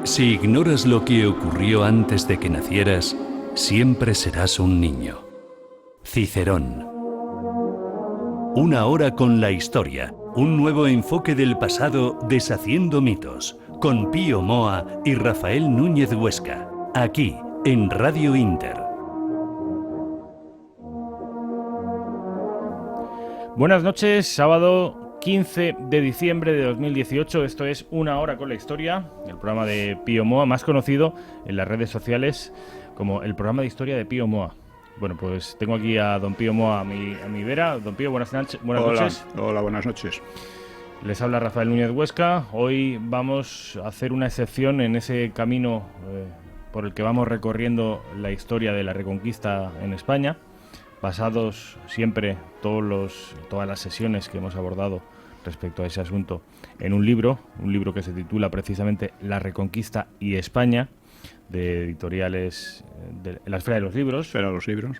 Si ignoras lo que ocurrió antes de que nacieras, siempre serás un niño. Cicerón. Una hora con la historia. Un nuevo enfoque del pasado deshaciendo mitos. Con Pío Moa y Rafael Núñez Huesca. Aquí, en Radio Inter. Buenas noches, sábado 15 de diciembre de 2018. Esto es Una hora con la historia, el programa de Pío Moa, más conocido en las redes sociales como el programa de historia de Pío Moa. Bueno, pues tengo aquí a don Pío Moa a mi vera. Don Pío, buenas noches. Hola, buenas noches. Les habla Rafael Núñez Huesca. Hoy vamos a hacer una excepción en ese camino por el que vamos recorriendo la historia de la Reconquista en España, basados siempre todas las sesiones que hemos abordado respecto a ese asunto en un libro que se titula precisamente La Reconquista y España, de editoriales de la Esfera de los Libros. Esfera de los Libros.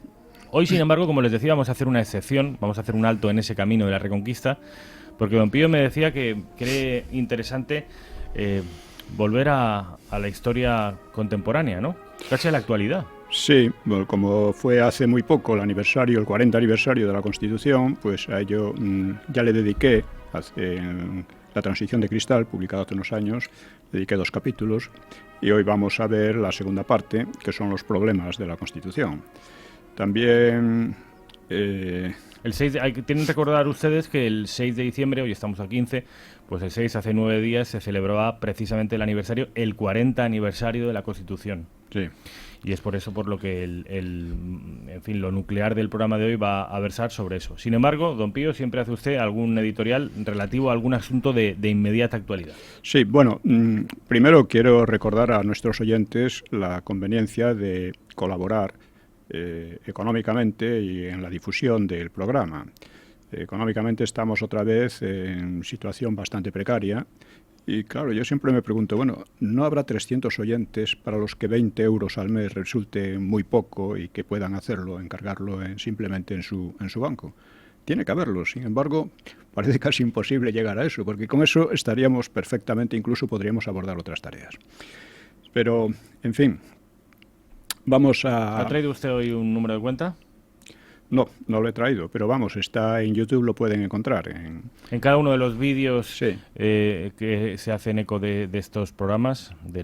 Hoy, sin embargo, como les decía, vamos a hacer una excepción, vamos a hacer un alto en ese camino de la Reconquista, porque don Pío me decía que cree interesante volver a la historia contemporánea, ¿no? Casi a la actualidad. Sí, bueno, como fue hace muy poco el 40 aniversario de la Constitución, pues a ello ya le dediqué, en La Transición de Cristal, publicado hace unos años, dediqué 2 capítulos, y hoy vamos a ver la segunda parte, que son los problemas de la Constitución. También... tienen que recordar ustedes que el 6 de diciembre, hoy estamos al 15, pues el 6, hace 9 días, se celebraba precisamente el 40 aniversario de la Constitución. Sí. Y es por eso por lo que lo nuclear del programa de hoy va a versar sobre eso. Sin embargo, don Pío, siempre hace usted algún editorial relativo a algún asunto de inmediata actualidad. Sí, bueno, primero quiero recordar a nuestros oyentes la conveniencia de colaborar económicamente y en la difusión del programa. Económicamente estamos otra vez en situación bastante precaria. Y claro, yo siempre me pregunto, bueno, ¿no habrá 300 oyentes para los que 20 euros al mes resulte muy poco y que puedan hacerlo, encargarlo simplemente en su banco? Tiene que haberlo, sin embargo, parece casi imposible llegar a eso, porque con eso estaríamos perfectamente, incluso podríamos abordar otras tareas. Pero, en fin, vamos a... ¿Ha traído usted hoy un número de cuenta? No lo he traído, pero vamos, está en YouTube, lo pueden encontrar. En cada uno de los vídeos sí. Que se hacen eco de estos programas, de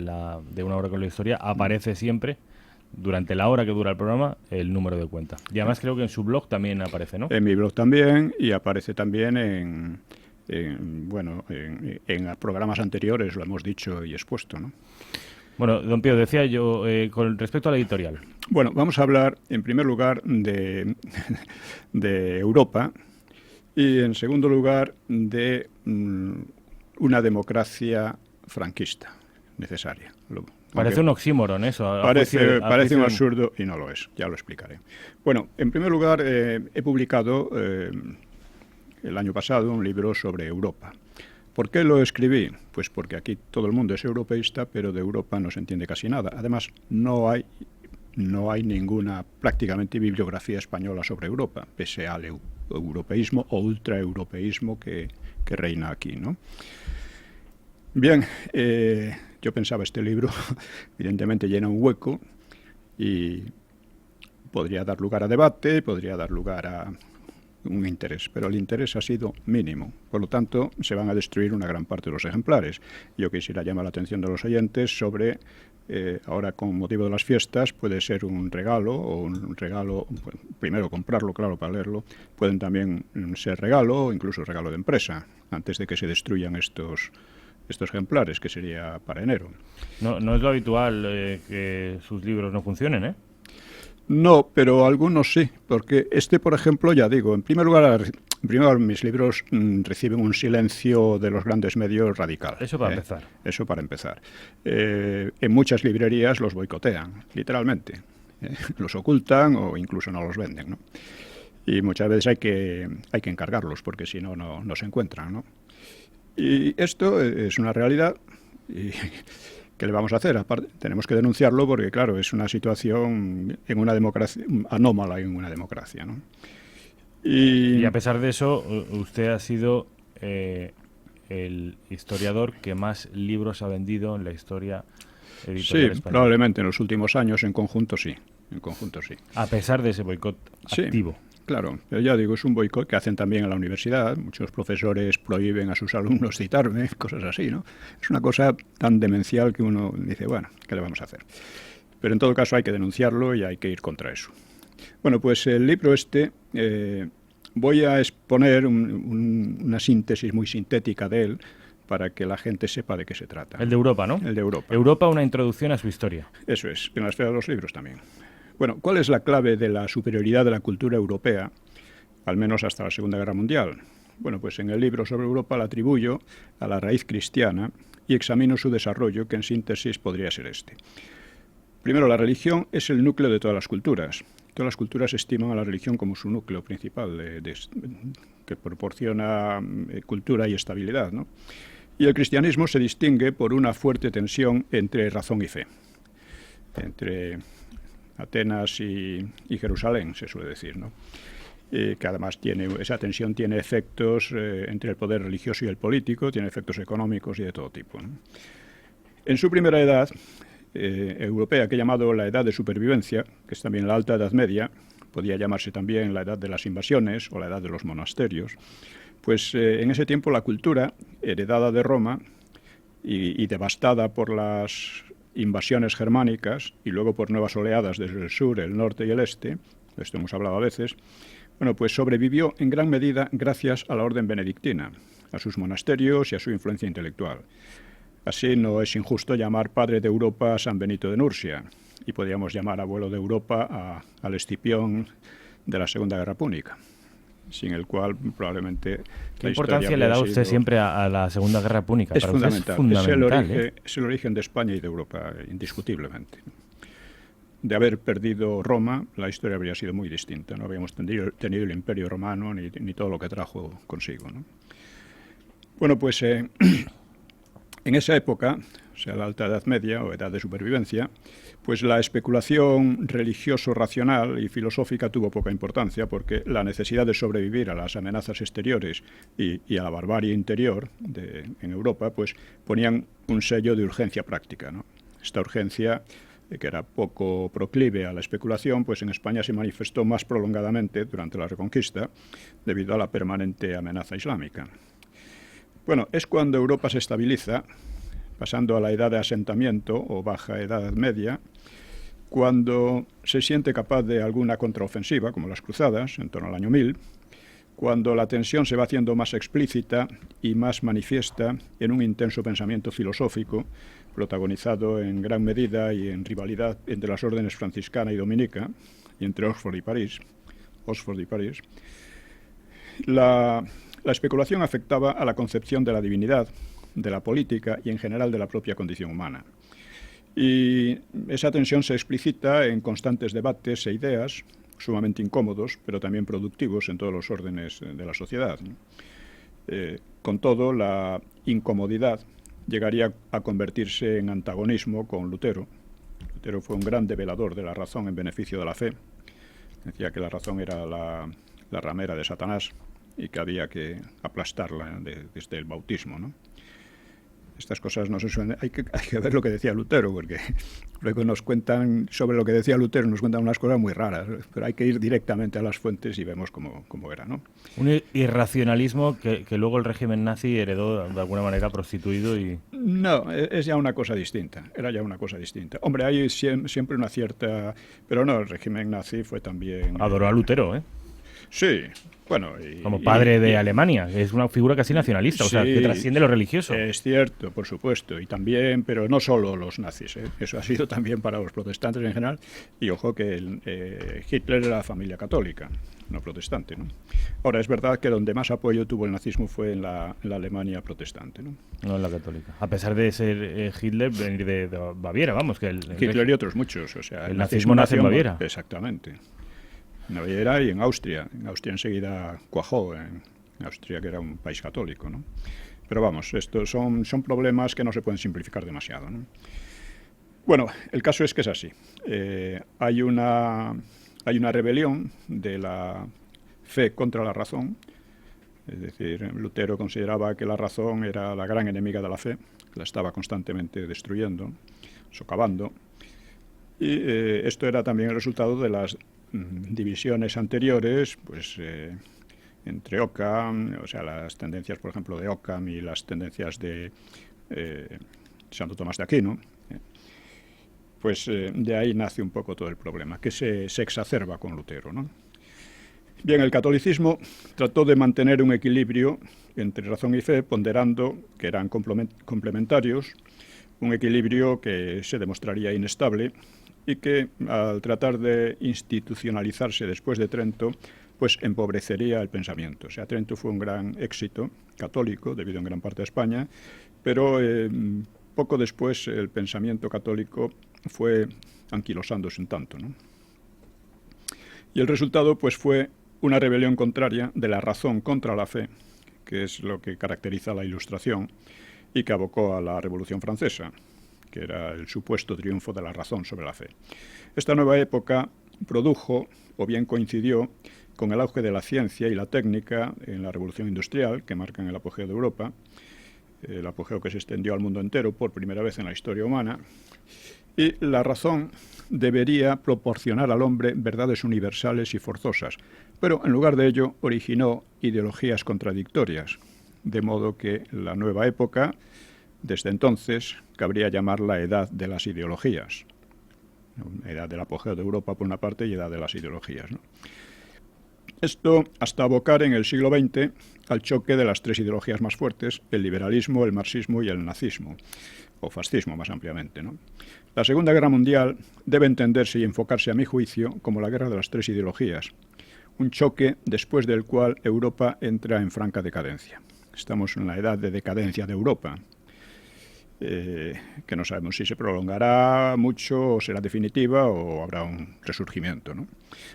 Una hora con la historia, aparece siempre, durante la hora que dura el programa, el número de cuenta. Y además creo que en su blog también aparece, ¿no? En mi blog también, y aparece también en programas anteriores, lo hemos dicho y expuesto, ¿no? Bueno, don Pío, decía yo, con respecto a la editorial. Bueno, vamos a hablar, en primer lugar, de Europa y, en segundo lugar, de una democracia franquista necesaria. Parece un oxímoron eso. Parece un absurdo y no lo es, ya lo explicaré. Bueno, en primer lugar, he publicado el año pasado un libro sobre Europa. ¿Por qué lo escribí? Pues porque aquí todo el mundo es europeísta, pero de Europa no se entiende casi nada. Además, no hay ninguna prácticamente bibliografía española sobre Europa, pese al europeísmo o ultraeuropeísmo que reina aquí, ¿no? Bien, yo pensaba este libro evidentemente llena un hueco y podría dar lugar a debate, podría dar lugar a un interés, pero el interés ha sido mínimo. Por lo tanto, se van a destruir una gran parte de los ejemplares. Yo quisiera llamar la atención de los oyentes sobre, ahora con motivo de las fiestas, puede ser un regalo, primero comprarlo, claro, para leerlo, pueden también ser regalo o incluso regalo de empresa, antes de que se destruyan estos ejemplares, que sería para enero. No es lo habitual que sus libros no funcionen, ¿eh? No, pero algunos sí, porque por ejemplo, ya digo, en primer lugar, mis libros reciben un silencio de los grandes medios radical. Eso para empezar. Eso para empezar. En muchas librerías los boicotean, literalmente. Los ocultan o incluso no los venden, ¿no? Y muchas veces hay que encargarlos, porque si no se encuentran, ¿no? Y esto es una realidad y... ¿Qué le vamos a hacer? Aparte, tenemos que denunciarlo porque, claro, es una situación en una democracia anómala en una democracia, ¿no? Y a pesar de eso, usted ha sido el historiador que más libros ha vendido en la historia editorial Sí, española. probablemente en los últimos años en conjunto sí. En conjunto sí. A pesar de ese boicot activo. Claro, pero ya digo, es un boicot que hacen también en la universidad. Muchos profesores prohíben a sus alumnos citarme, cosas así, ¿no? Es una cosa tan demencial que uno dice, bueno, ¿qué le vamos a hacer? Pero en todo caso hay que denunciarlo y hay que ir contra eso. Bueno, pues el libro voy a exponer una síntesis muy sintética de él para que la gente sepa de qué se trata. El de Europa, ¿no? El de Europa. Europa, una introducción a su historia. Eso es, en la esfera de los libros también. Bueno, ¿cuál es la clave de la superioridad de la cultura europea, al menos hasta la Segunda Guerra Mundial? Bueno, pues en el libro sobre Europa la atribuyo a la raíz cristiana y examino su desarrollo, que en síntesis podría ser este. Primero, la religión es el núcleo de todas las culturas. Todas las culturas estiman a la religión como su núcleo principal, que proporciona cultura y estabilidad, ¿no? Y el cristianismo se distingue por una fuerte tensión entre razón y fe, entre Atenas y Jerusalén, se suele decir, ¿no? Que además esa tensión tiene efectos entre el poder religioso y el político, tiene efectos económicos y de todo tipo, ¿no? En su primera edad europea, que he llamado la edad de supervivencia, que es también la alta edad media, podía llamarse también la edad de las invasiones o la edad de los monasterios, pues en ese tiempo la cultura, heredada de Roma y devastada por las invasiones germánicas y luego por nuevas oleadas desde el sur, el norte y el este, de esto hemos hablado a veces, bueno, pues sobrevivió en gran medida gracias a la orden benedictina, a sus monasterios y a su influencia intelectual. Así no es injusto llamar padre de Europa a San Benito de Nursia, y podríamos llamar abuelo de Europa al Escipión de la Segunda Guerra Púnica, sin el cual probablemente... ¿Qué importancia le da usted siempre a la Segunda Guerra Púnica? Es fundamental. Es fundamental, es el origen de España y de Europa, indiscutiblemente. De haber perdido Roma, la historia habría sido muy distinta. No habíamos tenido el Imperio Romano ni todo lo que trajo consigo, ¿no? Bueno, pues en esa época, o sea, la Alta Edad Media o Edad de Supervivencia, pues la especulación religioso-racional y filosófica tuvo poca importancia porque la necesidad de sobrevivir a las amenazas exteriores y a la barbarie interior en Europa, pues ponían un sello de urgencia práctica, ¿no? Esta urgencia, que era poco proclive a la especulación, pues en España se manifestó más prolongadamente durante la Reconquista debido a la permanente amenaza islámica. Bueno, es cuando Europa se estabiliza, pasando a la edad de asentamiento o baja edad media, cuando se siente capaz de alguna contraofensiva, como las cruzadas, en torno al año 1000, cuando la tensión se va haciendo más explícita y más manifiesta en un intenso pensamiento filosófico, protagonizado en gran medida y en rivalidad entre las órdenes franciscana y dominica, y entre Oxford y París. La especulación afectaba a la concepción de la divinidad, de la política y en general de la propia condición humana. Y esa tensión se explicita en constantes debates e ideas sumamente incómodos, pero también productivos en todos los órdenes de la sociedad. Con todo, la incomodidad llegaría a convertirse en antagonismo con Lutero. Lutero fue un gran develador de la razón en beneficio de la fe. Decía que la razón era la ramera de Satanás y que había que aplastarla desde el bautismo, ¿no? Estas cosas no se suelen... Hay que ver lo que decía Lutero, porque luego nos cuentan sobre lo que decía Lutero, nos cuentan unas cosas muy raras, pero hay que ir directamente a las fuentes y vemos cómo era, ¿no? Un irracionalismo que luego el régimen nazi heredó de alguna manera prostituido y... No, es ya una cosa distinta, era ya una cosa distinta. Hombre, hay siempre una cierta... Pero no, el régimen nazi fue también... Adoró a Lutero, ¿eh? Sí, bueno... Como padre de Alemania, que es una figura casi nacionalista, sí, o sea, que trasciende lo religioso. Es cierto, por supuesto, y también, pero no solo los nazis, ¿eh? Eso ha sido también para los protestantes en general, y ojo que Hitler era familia católica, no protestante, ¿no? Ahora, es verdad que donde más apoyo tuvo el nazismo fue en la Alemania protestante, ¿no? No en la católica. A pesar de ser Hitler, venir de Baviera, vamos, que Hitler y otros muchos, o sea... El nazismo nace en Baviera. Exactamente. En Baviera y en Austria. En Austria enseguida cuajó, en Austria, que era un país católico, ¿no? Pero vamos, estos son problemas que no se pueden simplificar demasiado, ¿no? Bueno, el caso es que es así. Hay una rebelión de la fe contra la razón, Es decir, Lutero consideraba que la razón era la gran enemiga de la fe, la estaba constantemente destruyendo, socavando. Y esto era también el resultado de las divisiones anteriores, pues entre Occam, o sea, las tendencias, por ejemplo, de Occam y las tendencias de Santo Tomás de Aquino. Pues de ahí nace un poco todo el problema, que se exacerba con Lutero, ¿no? Bien, el catolicismo trató de mantener un equilibrio entre razón y fe, ponderando que eran complementarios, un equilibrio que se demostraría inestable y que, al tratar de institucionalizarse después de Trento, pues empobrecería el pensamiento. O sea, Trento fue un gran éxito católico, debido en gran parte a España, pero poco después el pensamiento católico fue anquilosándose un tanto, ¿no? Y el resultado pues fue una rebelión contraria de la razón contra la fe, que es lo que caracteriza la Ilustración y que abocó a la Revolución Francesa, que era el supuesto triunfo de la razón sobre la fe. Esta nueva época produjo, o bien coincidió, con el auge de la ciencia y la técnica en la Revolución Industrial, que marcan el apogeo de Europa, el apogeo que se extendió al mundo entero por primera vez en la historia humana, y la razón debería proporcionar al hombre verdades universales y forzosas, pero en lugar de ello originó ideologías contradictorias, de modo que la nueva época, desde entonces, cabría llamar la edad de las ideologías. Edad del apogeo de Europa por una parte y edad de las ideologías, ¿no? Esto hasta abocar en el siglo XX al choque de las tres ideologías más fuertes, el liberalismo, el marxismo y el nazismo, o fascismo más ampliamente, ¿no? La Segunda Guerra Mundial debe entenderse y enfocarse, a mi juicio, como la guerra de las tres ideologías, un choque después del cual Europa entra en franca decadencia. Estamos en la edad de decadencia de Europa, que no sabemos si se prolongará mucho o será definitiva o habrá un resurgimiento, ¿no?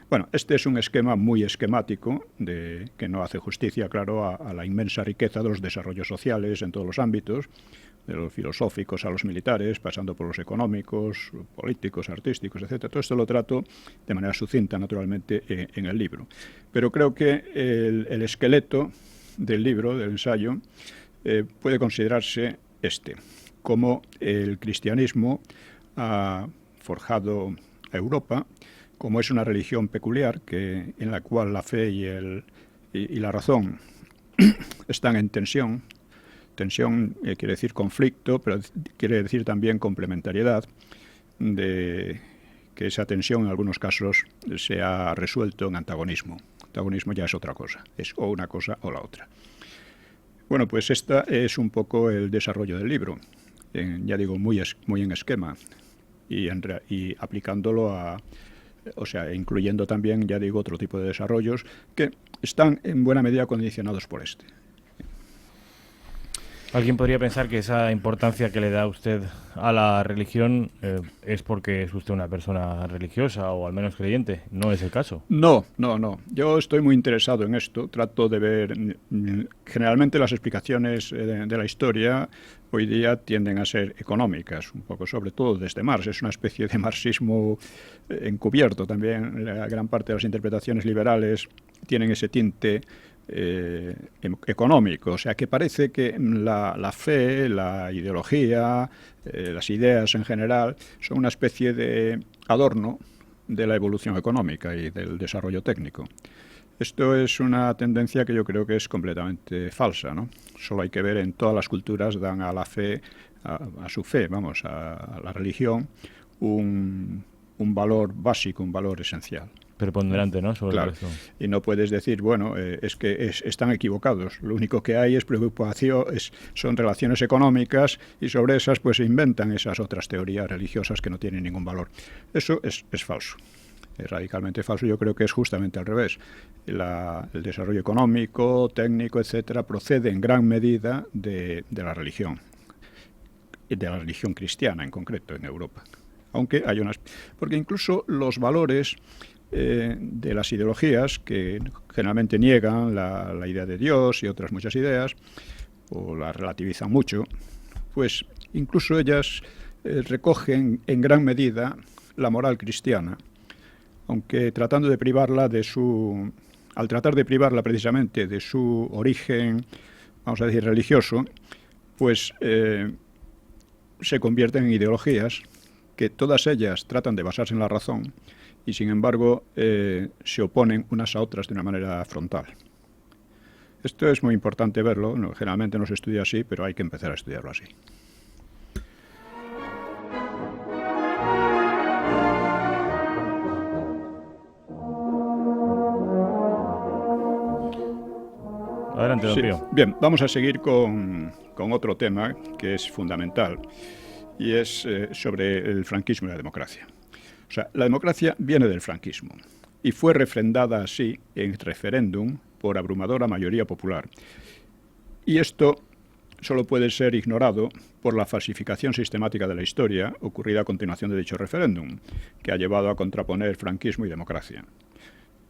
Bueno, este es un esquema muy esquemático que no hace justicia, claro, a la inmensa riqueza de los desarrollos sociales en todos los ámbitos, de los filosóficos a los militares, pasando por los económicos, políticos, artísticos, etc. Todo esto lo trato de manera sucinta, naturalmente, en el libro. Pero creo que el esqueleto del libro, del ensayo, puede considerarse como el cristianismo ha forjado a Europa, como es una religión peculiar en la cual la fe y la razón están en tensión. Tensión quiere decir conflicto, pero quiere decir también complementariedad, de que esa tensión en algunos casos se ha resuelto en antagonismo. Antagonismo ya es otra cosa, es o una cosa o la otra. Bueno, pues esta es un poco el desarrollo del libro, ya digo, muy en esquema, y aplicándolo o sea, incluyendo también, ya digo, otro tipo de desarrollos que están en buena medida condicionados por este. Alguien podría pensar que esa importancia que le da usted a la religión es porque es usted una persona religiosa o al menos creyente. No es el caso. No. Yo estoy muy interesado en esto. Trato de ver... Generalmente las explicaciones de la historia hoy día tienden a ser económicas, un poco, sobre todo desde Marx. Es una especie de marxismo encubierto también. La gran parte de las interpretaciones liberales tienen ese tinte económico, o sea que parece que la fe, la ideología, las ideas en general son una especie de adorno de la evolución económica y del desarrollo técnico. Esto es una tendencia que yo creo que es completamente falsa, ¿no? Solo hay que ver, en todas las culturas dan a la fe, a su fe, vamos, a la religión, un valor básico, un valor esencial. Preponderante, ¿no? Sobre claro. Y no puedes decir, bueno, es que están equivocados. Lo único que hay es preocupación, son relaciones económicas y sobre esas pues se inventan esas otras teorías religiosas que no tienen ningún valor. Eso es falso. Es radicalmente falso. Yo creo que es justamente al revés. El desarrollo económico, técnico, etcétera, procede en gran medida de la religión. De la religión cristiana en concreto en Europa. Aunque hay porque incluso los valores de las ideologías que generalmente niegan la idea de Dios y otras muchas ideas, o la relativizan mucho, pues incluso ellas recogen en gran medida la moral cristiana, aunque tratando de privarla de su al tratar de privarla precisamente de su origen, vamos a decir, religioso, pues se convierten en ideologías que todas ellas tratan de basarse en la razón y, sin embargo, se oponen unas a otras de una manera frontal. Esto es muy importante verlo, generalmente no se estudia así, pero hay que empezar a estudiarlo así. Adelante, don Pío. Bien, vamos a seguir con otro tema que es fundamental y es sobre el franquismo y la democracia. O sea, la democracia viene del franquismo y fue refrendada así en referéndum por abrumadora mayoría popular. Y esto solo puede ser ignorado por la falsificación sistemática de la historia ocurrida a continuación de dicho referéndum, que ha llevado a contraponer franquismo y democracia,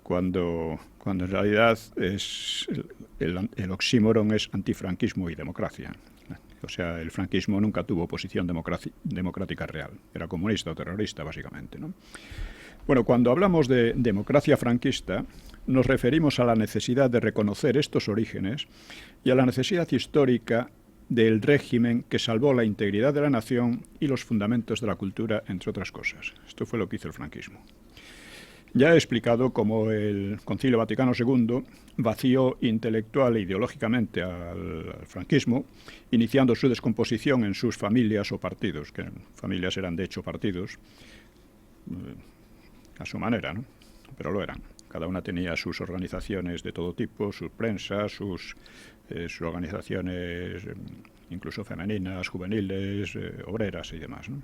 cuando en realidad el oxímoron es antifranquismo y democracia. O sea, el franquismo nunca tuvo oposición democrática real. Era comunista o terrorista, básicamente, ¿no? Bueno, cuando hablamos de democracia franquista, nos referimos a la necesidad de reconocer estos orígenes y a la necesidad histórica del régimen que salvó la integridad de la nación y los fundamentos de la cultura, entre otras cosas. Esto fue lo que hizo el franquismo. Ya he explicado cómo el Concilio Vaticano II vació intelectual e ideológicamente al franquismo, iniciando su descomposición en sus familias o partidos, que familias eran de hecho partidos, a su manera, ¿no? Pero lo eran. Cada una tenía sus organizaciones de todo tipo, sus prensas, sus organizaciones incluso femeninas, juveniles, obreras y demás, ¿no?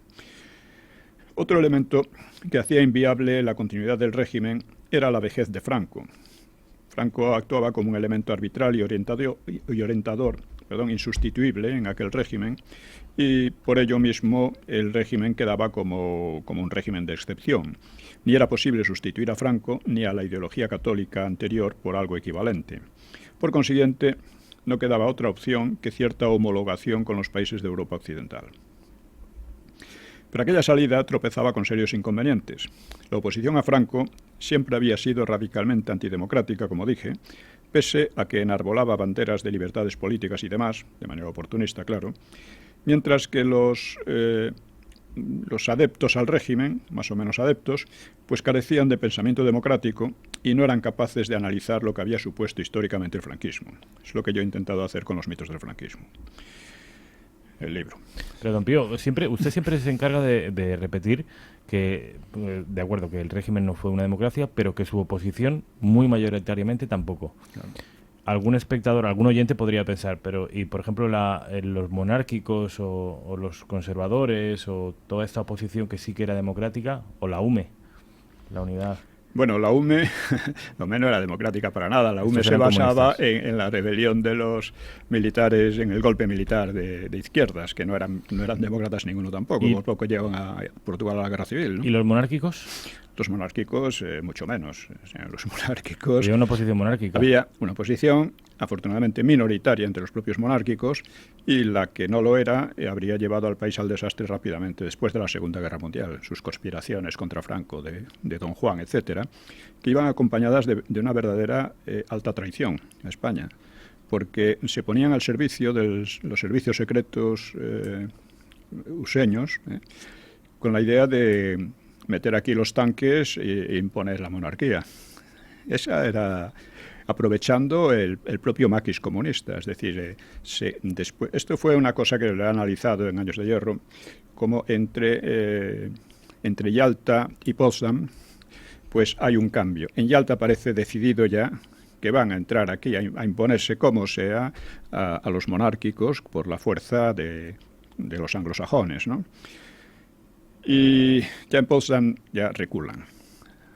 Otro elemento que hacía inviable la continuidad del régimen era la vejez de Franco. Franco actuaba como un elemento arbitral y orientador, insustituible en aquel régimen, y por ello mismo el régimen quedaba como un régimen de excepción. Ni era posible sustituir a Franco ni a la ideología católica anterior por algo equivalente. Por consiguiente, no quedaba otra opción que cierta homologación con los países de Europa Occidental. Pero aquella salida tropezaba con serios inconvenientes. La oposición a Franco siempre había sido radicalmente antidemocrática, como dije, pese a que enarbolaba banderas de libertades políticas y demás, de manera oportunista, claro, mientras que los adeptos al régimen, más o menos adeptos, pues carecían de pensamiento democrático y no eran capaces de analizar lo que había supuesto históricamente el franquismo. Es lo que yo he intentado hacer con los mitos del franquismo. El libro. Pero, don Pío, usted siempre se encarga de repetir que, de acuerdo, que el régimen no fue una democracia, pero que su oposición, muy mayoritariamente, tampoco. Claro. Algún espectador, algún oyente podría pensar, pero, y por ejemplo, los monárquicos o los conservadores o toda esta oposición que sí que era democrática, o la UME, la unidad... Bueno, la UME no era democrática para nada. La UME se basaba en la rebelión de los militares, en el golpe militar de izquierdas, que no eran demócratas ninguno tampoco. Por poco llevan a Portugal a la guerra civil, ¿no? ¿Y los monárquicos? Los monárquicos, mucho menos. O sea, los monárquicos... ¿Había una oposición monárquica? Había una oposición, afortunadamente minoritaria entre los propios monárquicos, y la que no lo era habría llevado al país al desastre rápidamente después de la Segunda Guerra Mundial. Sus conspiraciones contra Franco, de Don Juan, etcétera, que iban acompañadas de una verdadera alta traición a España, porque se ponían al servicio de los servicios secretos useños, con la idea de meter aquí los tanques e imponer la monarquía. Esa era aprovechando el propio maquis comunista. Es decir, esto fue una cosa que lo he analizado en Años de Hierro, como entre Yalta y Potsdam, pues hay un cambio. En Yalta parece decidido ya que van a entrar aquí a imponerse como sea a los monárquicos por la fuerza de los anglosajones, ¿no? Y ya en Potsdam ya reculan.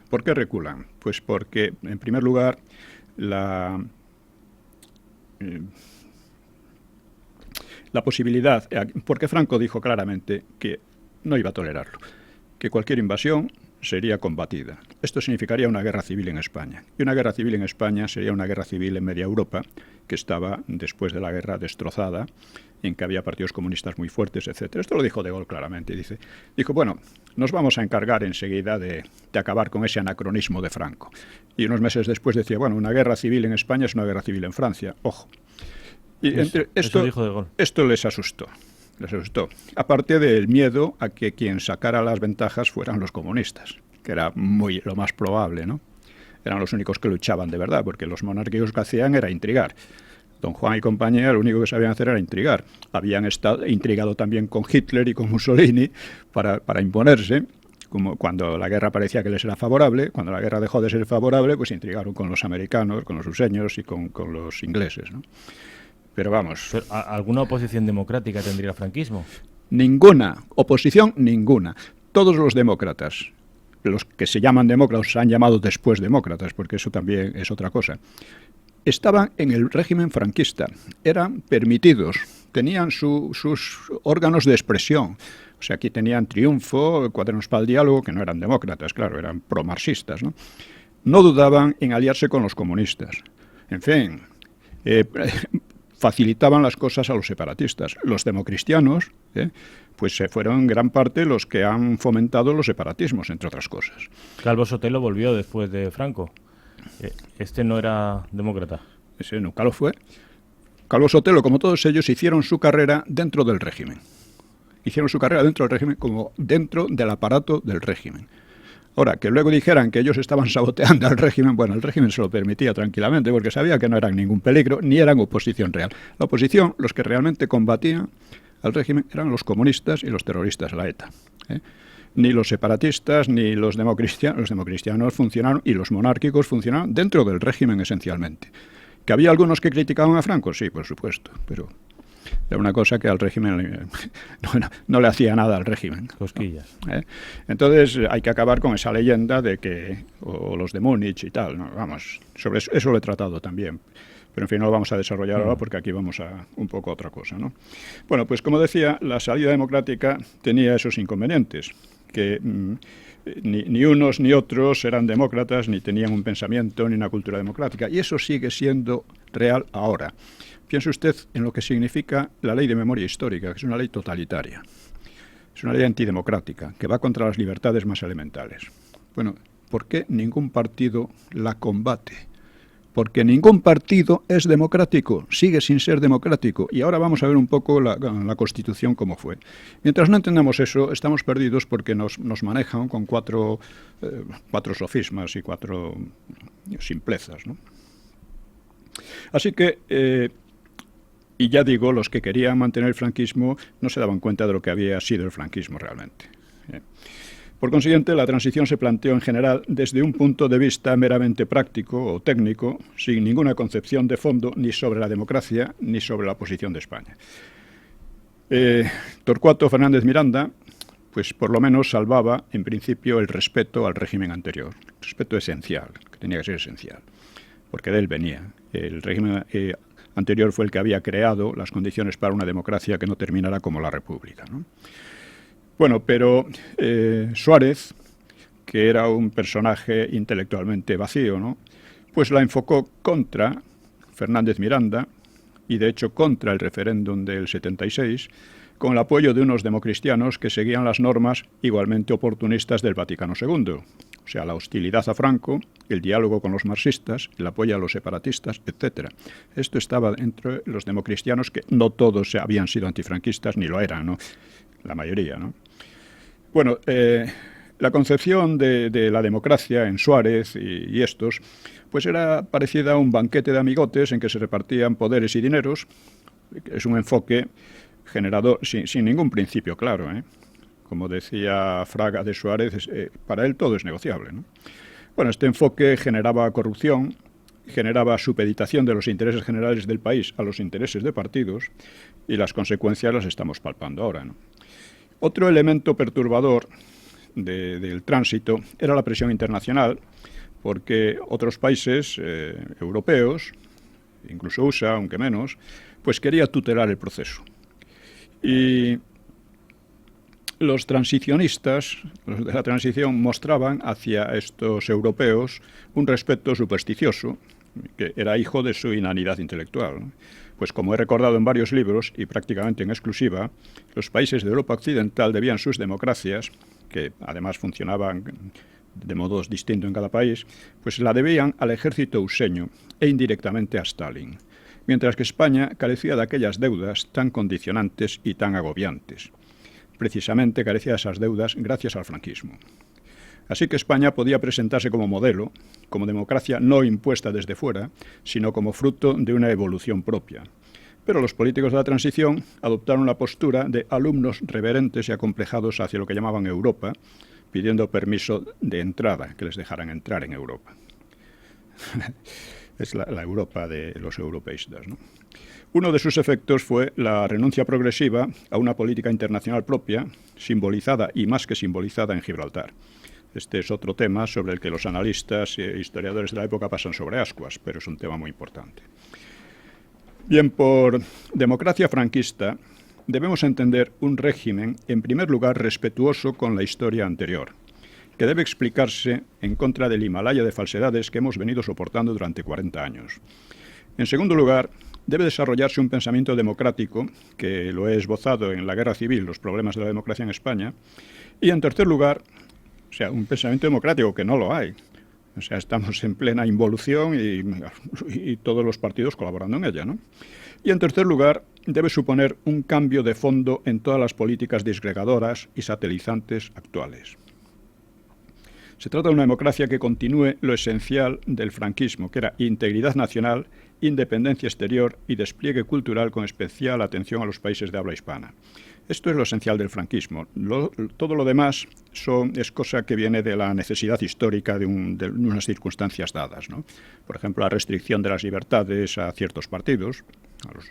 ¿Por qué reculan? Pues porque, en primer lugar, la posibilidad, porque Franco dijo claramente que no iba a tolerarlo, que cualquier invasión sería combatida. Esto significaría una guerra civil en España. Y una guerra civil en España sería una guerra civil en media Europa, que estaba, después de la guerra, destrozada, en que había partidos comunistas muy fuertes, etc. Esto lo dijo De Gaulle claramente. Dijo, bueno, nos vamos a encargar enseguida de acabar con ese anacronismo de Franco. Y unos meses después decía, bueno, una guerra civil en España es una guerra civil en Francia. Ojo. Y eso dijo De Gaulle. Esto les asustó. Aparte del miedo a que quien sacara las ventajas fueran los comunistas, que era lo más probable, ¿no? Eran los únicos que luchaban de verdad, porque los monárquicos que hacían era intrigar. Don Juan y compañía lo único que sabían hacer era intrigar. Habían intrigado también con Hitler y con Mussolini para imponerse, como cuando la guerra parecía que les era favorable. Cuando la guerra dejó de ser favorable, pues intrigaron con los americanos, con los ruseños y con los ingleses, ¿no? Pero vamos... Pero, ¿alguna oposición democrática tendría el franquismo? Ninguna. Oposición, ninguna. Todos los demócratas, los que se llaman demócratas, se han llamado después demócratas, porque eso también es otra cosa, estaban en el régimen franquista. Eran permitidos, tenían sus órganos de expresión. O sea, aquí tenían Triunfo, Cuadernos para el Diálogo, que no eran demócratas, claro, eran promarxistas, ¿no? No dudaban en aliarse con los comunistas. En fin... facilitaban las cosas a los separatistas. Los democristianos, pues fueron en gran parte los que han fomentado los separatismos, entre otras cosas. Calvo Sotelo volvió después de Franco. ¿Este no era demócrata? Ese nunca lo fue. Calvo Sotelo, como todos ellos, hicieron su carrera dentro del régimen. Hicieron su carrera dentro del régimen, como dentro del aparato del régimen. Ahora, que luego dijeran que ellos estaban saboteando al régimen, bueno, el régimen se lo permitía tranquilamente porque sabía que no eran ningún peligro ni eran oposición real. La oposición, los que realmente combatían al régimen, eran los comunistas y los terroristas, la ETA. Ni los separatistas ni los democristianos funcionaron y los monárquicos funcionaron dentro del régimen esencialmente. ¿Que había algunos que criticaban a Franco? Sí, por supuesto, pero... era una cosa que al régimen no le hacía nada al régimen. Cosquillas. Entonces hay que acabar con esa leyenda de que, o los de Múnich y tal, ¿no? Vamos, sobre eso lo he tratado también. Pero en fin, no lo vamos a desarrollar ahora porque aquí vamos a un poco a otra cosa, ¿no? Bueno, pues como decía, la salida democrática tenía esos inconvenientes, que ni unos ni otros eran demócratas, ni tenían un pensamiento ni una cultura democrática. Y eso sigue siendo real ahora. Piense usted en lo que significa la ley de memoria histórica, que es una ley totalitaria. Es una ley antidemocrática, que va contra las libertades más elementales. Bueno, ¿por qué ningún partido la combate? Porque ningún partido es democrático, sigue sin ser democrático. Y ahora vamos a ver un poco la Constitución cómo fue. Mientras no entendamos eso, estamos perdidos porque nos manejan con cuatro sofismas y cuatro simplezas, ¿no? Así que... y ya digo, los que querían mantener el franquismo no se daban cuenta de lo que había sido el franquismo realmente. Por consiguiente, la transición se planteó en general desde un punto de vista meramente práctico o técnico, sin ninguna concepción de fondo ni sobre la democracia ni sobre la posición de España. Torcuato Fernández Miranda, pues por lo menos salvaba en principio el respeto al régimen anterior, respeto esencial, que tenía que ser esencial, porque de él venía. El régimen anterior fue el que había creado las condiciones para una democracia que no terminara como la República, ¿no? Bueno, pero Suárez, que era un personaje intelectualmente vacío, ¿no?, pues la enfocó contra Fernández Miranda y de hecho contra el referéndum del 76, con el apoyo de unos democristianos que seguían las normas igualmente oportunistas del Vaticano II. O sea, la hostilidad a Franco, el diálogo con los marxistas, el apoyo a los separatistas, etc. Esto estaba entre los democristianos, que no todos habían sido antifranquistas, ni lo eran, ¿no?, la mayoría, ¿no? Bueno, la concepción de la democracia en Suárez y estos, pues era parecida a un banquete de amigotes en que se repartían poderes y dineros. Es un enfoque generado sin ningún principio claro, ¿eh? Como decía Fraga de Suárez, para él todo es negociable, ¿no? Bueno, este enfoque generaba corrupción, generaba supeditación de los intereses generales del país a los intereses de partidos, y las consecuencias las estamos palpando ahora, ¿no? Otro elemento perturbador del tránsito era la presión internacional, porque otros países europeos, incluso USA, aunque menos, pues quería tutelar el proceso. Y los transicionistas, los de la transición, mostraban hacia estos europeos un respeto supersticioso, que era hijo de su inanidad intelectual, ¿no? Pues como he recordado en varios libros, y prácticamente en exclusiva, los países de Europa Occidental debían sus democracias, que además funcionaban de modos distintos en cada país, pues la debían al ejército useño e indirectamente a Stalin, mientras que España carecía de aquellas deudas tan condicionantes y tan agobiantes. Precisamente carecía de esas deudas gracias al franquismo. Así que España podía presentarse como modelo, como democracia no impuesta desde fuera, sino como fruto de una evolución propia. Pero los políticos de la transición adoptaron la postura de alumnos reverentes y acomplejados hacia lo que llamaban Europa, pidiendo permiso de entrada, que les dejaran entrar en Europa. Es la Europa de los europeístas, ¿no? Uno de sus efectos fue la renuncia progresiva a una política internacional propia, simbolizada y más que simbolizada en Gibraltar. Este es otro tema sobre el que los analistas e historiadores de la época pasan sobre ascuas, pero es un tema muy importante. Bien, por democracia franquista debemos entender un régimen, en primer lugar, respetuoso con la historia anterior, que debe explicarse en contra del Himalaya de falsedades que hemos venido soportando durante 40 años. En segundo lugar, debe desarrollarse un pensamiento democrático, que lo he esbozado en la Guerra Civil, los problemas de la democracia en España. Y en tercer lugar, o sea, un pensamiento democrático que no lo hay. O sea, estamos en plena involución y todos los partidos colaborando en ella, ¿no? Y en tercer lugar, debe suponer un cambio de fondo en todas las políticas disgregadoras y satelizantes actuales. Se trata de una democracia que continúe lo esencial del franquismo, que era integridad nacional, independencia exterior y despliegue cultural con especial atención a los países de habla hispana. Esto es lo esencial del franquismo. Todo lo demás es cosa que viene de la necesidad histórica de unas circunstancias dadas, ¿no? Por ejemplo, la restricción de las libertades a ciertos partidos,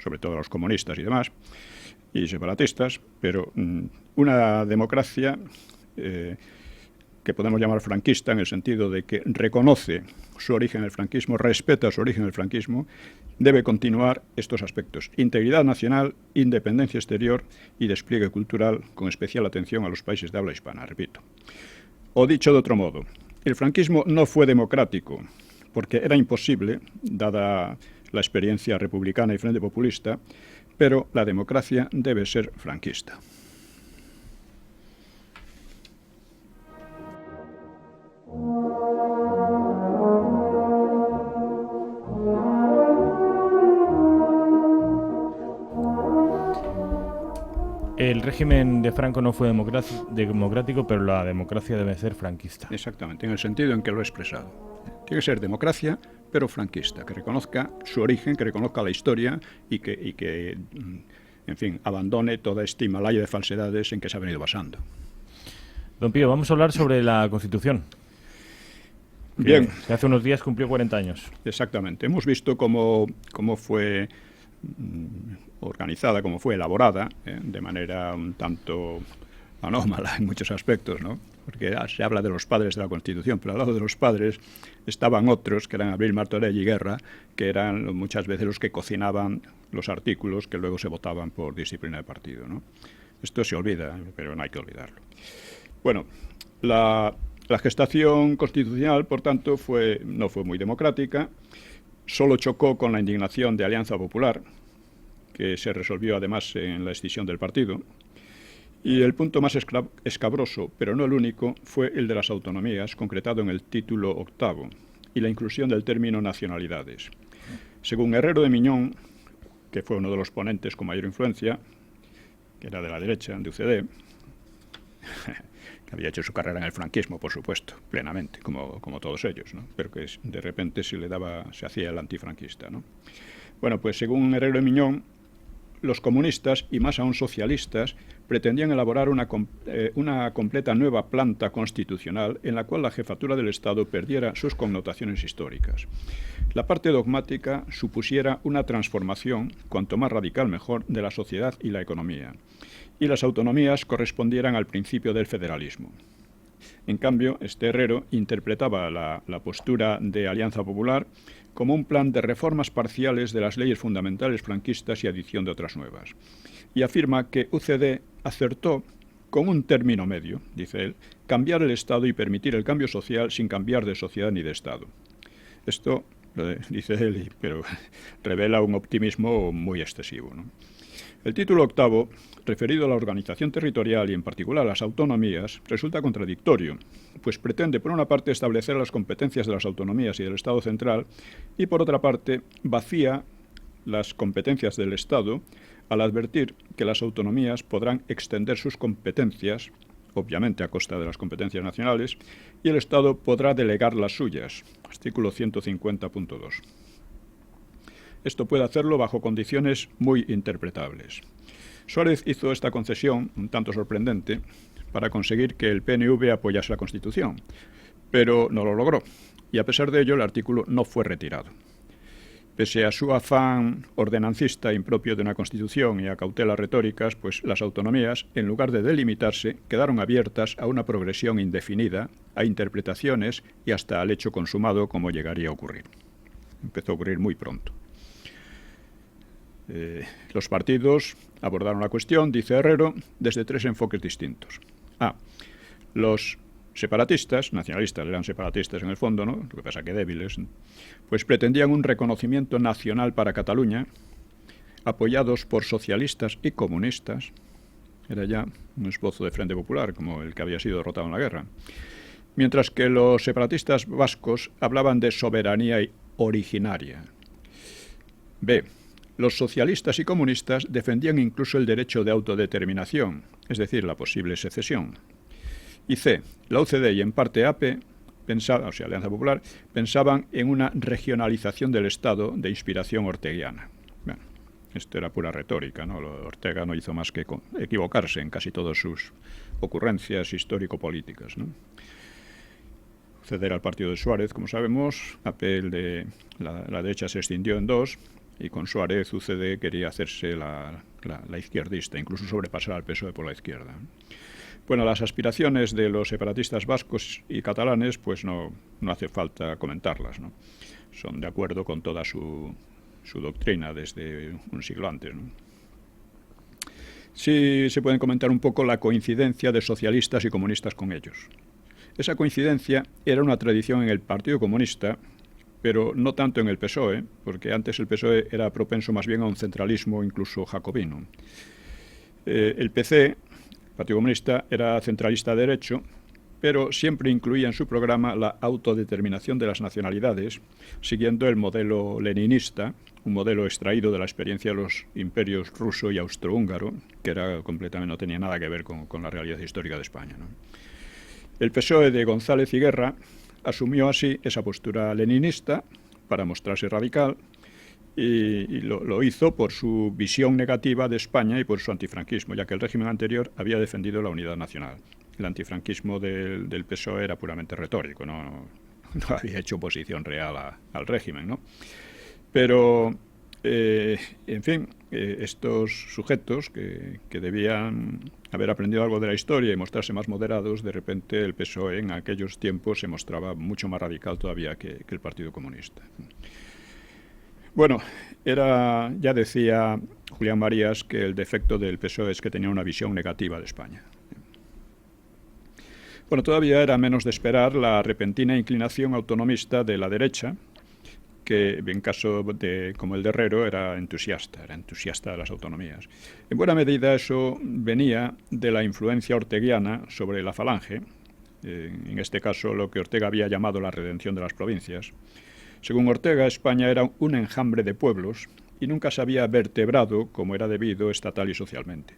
sobre todo a los comunistas y demás, y separatistas, pero una democracia que podemos llamar franquista en el sentido de que reconoce su origen en el franquismo, respeta su origen en el franquismo, debe continuar estos aspectos: integridad nacional, independencia exterior y despliegue cultural con especial atención a los países de habla hispana, repito. O dicho de otro modo, el franquismo no fue democrático porque era imposible, dada la experiencia republicana y frente populista, pero la democracia debe ser franquista. El régimen de Franco no fue democrático, pero la democracia debe ser franquista. Exactamente, en el sentido en que lo he expresado. Tiene que ser democracia, pero franquista, que reconozca su origen, que reconozca la historia y que en fin, abandone toda este Himalaya de falsedades en que se ha venido basando. Don Pío, vamos a hablar sobre la Constitución. Bien. Que hace unos días cumplió 40 años. Exactamente. Hemos visto cómo fue organizada, cómo fue elaborada, de manera un tanto anómala en muchos aspectos, ¿no? Porque se habla de los padres de la Constitución, pero al lado de los padres estaban otros, que eran Abril Martorell y Guerra, que eran muchas veces los que cocinaban los artículos que luego se votaban por disciplina de partido, ¿no? Esto se olvida, pero no hay que olvidarlo. Bueno, la gestación constitucional, por tanto, no fue muy democrática, solo chocó con la indignación de Alianza Popular, que se resolvió además en la escisión del partido. Y el punto más escabroso, pero no el único, fue el de las autonomías, concretado en el título 8º, y la inclusión del término nacionalidades. Según Herrero de Miñón, que fue uno de los ponentes con mayor influencia, que era de la derecha, de UCD, que había hecho su carrera en el franquismo, por supuesto, plenamente, como todos ellos, ¿no? Pero que de repente se hacía el antifranquista, ¿no? Bueno, pues según Herrero de Miñón, los comunistas, y más aún socialistas, pretendían elaborar una completa nueva planta constitucional en la cual la jefatura del Estado perdiera sus connotaciones históricas. La parte dogmática supusiera una transformación, cuanto más radical mejor, de la sociedad y la economía, y las autonomías correspondieran al principio del federalismo. En cambio, Herrero interpretaba la postura de Alianza Popular como un plan de reformas parciales de las leyes fundamentales franquistas y adición de otras nuevas. Y afirma que UCD acertó con un término medio, dice él, cambiar el Estado y permitir el cambio social sin cambiar de sociedad ni de Estado. Esto, dice él, pero revela un optimismo muy excesivo, ¿no? El título octavo, referido a la organización territorial y en particular a las autonomías, resulta contradictorio, pues pretende por una parte establecer las competencias de las autonomías y del Estado central y por otra parte vacía las competencias del Estado al advertir que las autonomías podrán extender sus competencias, obviamente a costa de las competencias nacionales, y el Estado podrá delegar las suyas. Artículo 150.2. Esto puede hacerlo bajo condiciones muy interpretables. Suárez hizo esta concesión, un tanto sorprendente, para conseguir que el PNV apoyase la Constitución, pero no lo logró, y a pesar de ello el artículo no fue retirado. Pese a su afán ordenancista impropio de una Constitución y a cautelas retóricas, pues las autonomías, en lugar de delimitarse, quedaron abiertas a una progresión indefinida, a interpretaciones y hasta al hecho consumado como llegaría a ocurrir. Empezó a ocurrir muy pronto. Los partidos abordaron la cuestión, dice Herrero, desde tres enfoques distintos. Los separatistas, nacionalistas, eran separatistas en el fondo, ¿no? Lo que pasa que débiles, pues pretendían un reconocimiento nacional para Cataluña, apoyados por socialistas y comunistas. Era ya un esbozo de Frente Popular, como el que había sido derrotado en la guerra. Mientras que los separatistas vascos hablaban de soberanía originaria. B. Los socialistas y comunistas defendían incluso el derecho de autodeterminación, es decir, la posible secesión. Y C. La UCD y en parte AP, Alianza Popular, pensaban en una regionalización del Estado de inspiración orteguiana. Bueno, esto era pura retórica, ¿no? Ortega no hizo más que equivocarse en casi todas sus ocurrencias histórico-políticas, ¿no? UCD era el partido de Suárez, como sabemos, AP, el de la derecha, se extindió en dos, y con Suárez UCD quería hacerse la izquierdista, incluso sobrepasar al PSOE por la izquierda. Bueno, las aspiraciones de los separatistas vascos y catalanes, pues no hace falta comentarlas, ¿no? Son de acuerdo con toda su doctrina desde un siglo antes, ¿no? Sí se pueden comentar un poco la coincidencia de socialistas y comunistas con ellos. Esa coincidencia era una tradición en el Partido Comunista, pero no tanto en el PSOE, porque antes el PSOE era propenso más bien a un centralismo incluso jacobino. El PC, Partido Comunista, era centralista de derecho, pero siempre incluía en su programa la autodeterminación de las nacionalidades, siguiendo el modelo leninista, un modelo extraído de la experiencia de los imperios ruso y austrohúngaro, que no tenía nada que ver con la realidad histórica de España, ¿no? El PSOE de González y Guerra asumió así esa postura leninista para mostrarse radical y lo hizo por su visión negativa de España y por su antifranquismo, ya que el régimen anterior había defendido la unidad nacional. El antifranquismo del PSOE era puramente retórico, no había hecho oposición real al régimen, ¿no? Pero, en fin, estos sujetos que debían haber aprendido algo de la historia y mostrarse más moderados, de repente el PSOE en aquellos tiempos se mostraba mucho más radical todavía que el Partido Comunista. Bueno, ya decía Julián Marías que el defecto del PSOE es que tenía una visión negativa de España. Bueno, todavía era menos de esperar la repentina inclinación autonomista de la derecha, que en caso como el de Herrero era entusiasta de las autonomías. En buena medida eso venía de la influencia orteguiana sobre la Falange, en este caso lo que Ortega había llamado la redención de las provincias. Según Ortega, España era un enjambre de pueblos y nunca se había vertebrado como era debido estatal y socialmente.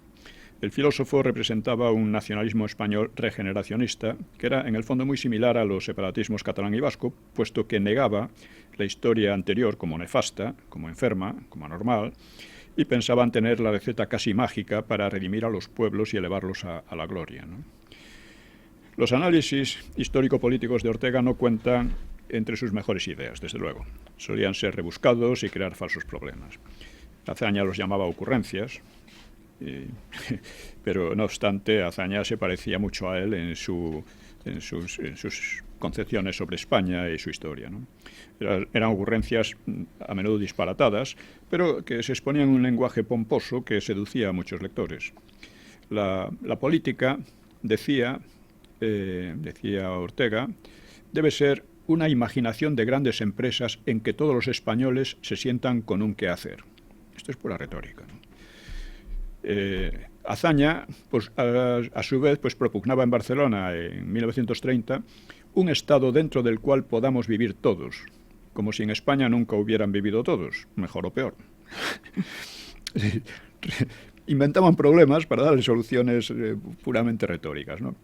El filósofo representaba un nacionalismo español regeneracionista que era en el fondo muy similar a los separatismos catalán y vasco, puesto que negaba la historia anterior como nefasta, como enferma, como anormal, y pensaban tener la receta casi mágica para redimir a los pueblos y elevarlos a la gloria, ¿no? Los análisis histórico-políticos de Ortega no cuentan entre sus mejores ideas, desde luego. Solían ser rebuscados y crear falsos problemas. Azaña los llamaba ocurrencias, pero no obstante Azaña se parecía mucho a él en sus concepciones sobre España y su historia, ¿no? Eran ocurrencias a menudo disparatadas, pero que se exponían en un lenguaje pomposo que seducía a muchos lectores. La política, decía Ortega, debe ser una imaginación de grandes empresas en que todos los españoles se sientan con un quehacer. Esto es pura retórica, ¿no? Azaña, pues, a su vez, pues, propugnaba en Barcelona en 1930 un Estado dentro del cual podamos vivir todos, como si en España nunca hubieran vivido todos, mejor o peor. Inventaban problemas para darle soluciones puramente retóricas, ¿no?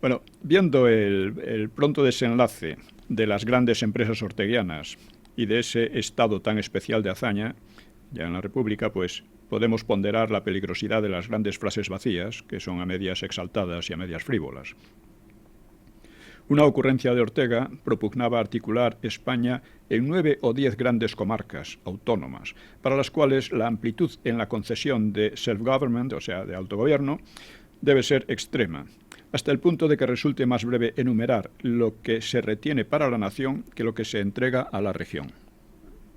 Bueno, viendo el pronto desenlace de las grandes empresas orteguianas y de ese estado tan especial de Azaña, ya en la República, pues podemos ponderar la peligrosidad de las grandes frases vacías, que son a medias exaltadas y a medias frívolas. Una ocurrencia de Ortega propugnaba articular España en 9 o 10 grandes comarcas autónomas, para las cuales la amplitud en la concesión de self-government, o sea, de autogobierno, debe ser extrema, hasta el punto de que resulte más breve enumerar lo que se retiene para la nación que lo que se entrega a la región.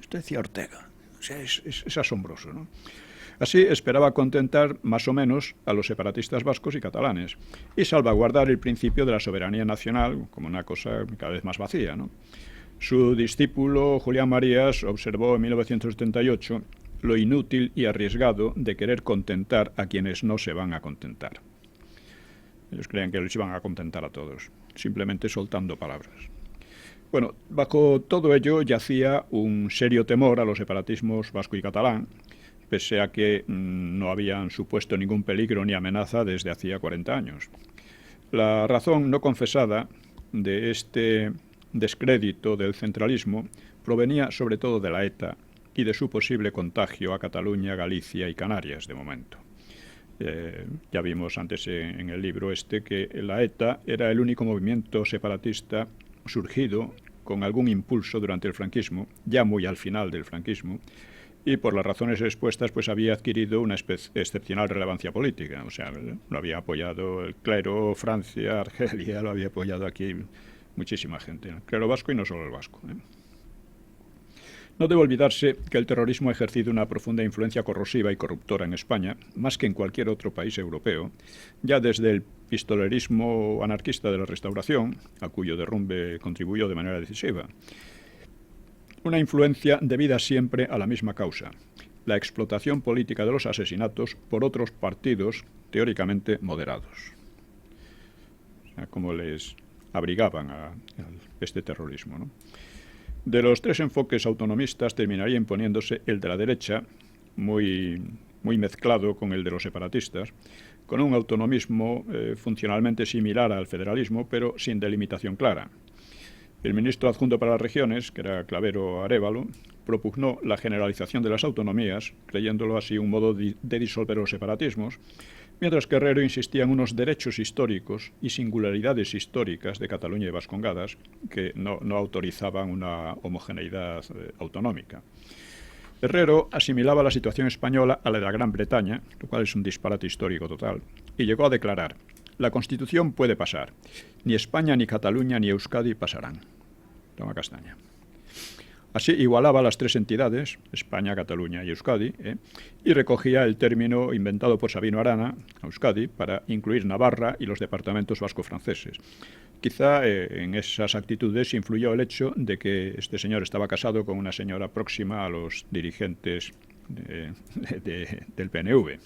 Esto decía Ortega. O sea, es asombroso, ¿no? Así esperaba contentar más o menos a los separatistas vascos y catalanes y salvaguardar el principio de la soberanía nacional como una cosa cada vez más vacía, ¿no? Su discípulo Julián Marías observó en 1978 lo inútil y arriesgado de querer contentar a quienes no se van a contentar. Ellos creían que les iban a contentar a todos, simplemente soltando palabras. Bueno, bajo todo ello yacía un serio temor a los separatismos vasco y catalán, pese a que no habían supuesto ningún peligro ni amenaza desde hacía 40 años. La razón no confesada de este descrédito del centralismo provenía sobre todo de la ETA y de su posible contagio a Cataluña, Galicia y Canarias, de momento. Ya vimos antes en el libro que la ETA era el único movimiento separatista surgido con algún impulso durante el franquismo, ya muy al final del franquismo, y por las razones expuestas pues había adquirido una excepcional relevancia política. O sea, lo había apoyado el clero, Francia, Argelia, lo había apoyado aquí muchísima gente, el clero vasco y no solo el vasco, ¿eh? No debe olvidarse que el terrorismo ha ejercido una profunda influencia corrosiva y corruptora en España, más que en cualquier otro país europeo, ya desde el pistolerismo anarquista de la Restauración, a cuyo derrumbe contribuyó de manera decisiva. Una influencia debida siempre a la misma causa, la explotación política de los asesinatos por otros partidos teóricamente moderados. O sea, como les abrigaban a este terrorismo, ¿no? De los 3 enfoques autonomistas terminaría imponiéndose el de la derecha, muy mezclado con el de los separatistas, con un autonomismo funcionalmente similar al federalismo, pero sin delimitación clara. El ministro adjunto para las regiones, que era Clavero Arévalo, propugnó la generalización de las autonomías, creyéndolo así un modo de disolver los separatismos, mientras que Herrero insistía en unos derechos históricos y singularidades históricas de Cataluña y Vascongadas que no autorizaban una homogeneidad autonómica. Herrero asimilaba la situación española a la de la Gran Bretaña, lo cual es un disparate histórico total, y llegó a declarar: la Constitución puede pasar, ni España, ni Cataluña, ni Euskadi pasarán. Toma castaña. Así igualaba las 3 entidades, España, Cataluña y Euskadi, y recogía el término inventado por Sabino Arana, Euskadi, para incluir Navarra y los departamentos vasco-franceses. Quizá en esas actitudes influyó el hecho de que este señor estaba casado con una señora próxima a los dirigentes del PNV.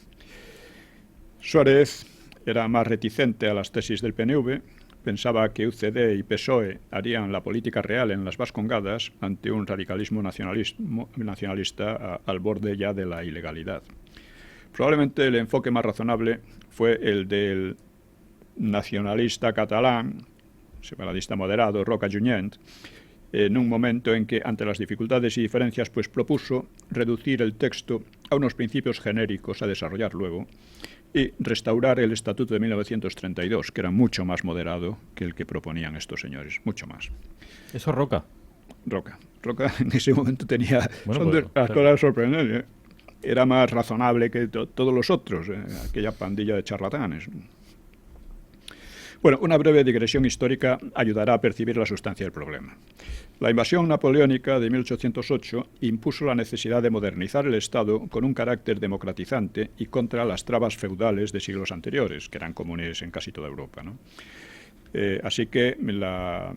Suárez era más reticente a las tesis del PNV, pensaba que UCD y PSOE harían la política real en las Vascongadas ante un radicalismo nacionalista al borde ya de la ilegalidad. Probablemente el enfoque más razonable fue el del nacionalista catalán, separatista moderado, Roca Junyent, en un momento en que, ante las dificultades y diferencias, pues propuso reducir el texto a unos principios genéricos a desarrollar luego y restaurar el Estatuto de 1932, que era mucho más moderado que el que proponían estos señores, mucho más. ¿Eso Roca? Roca en ese momento tenía... Bueno, las cosas sorprendentes, ¿eh? Era más razonable que todos los otros, aquella pandilla de charlatanes. Bueno, una breve digresión histórica ayudará a percibir la sustancia del problema. La invasión napoleónica de 1808 impuso la necesidad de modernizar el Estado con un carácter democratizante y contra las trabas feudales de siglos anteriores, que eran comunes en casi toda Europa, ¿no? Así que la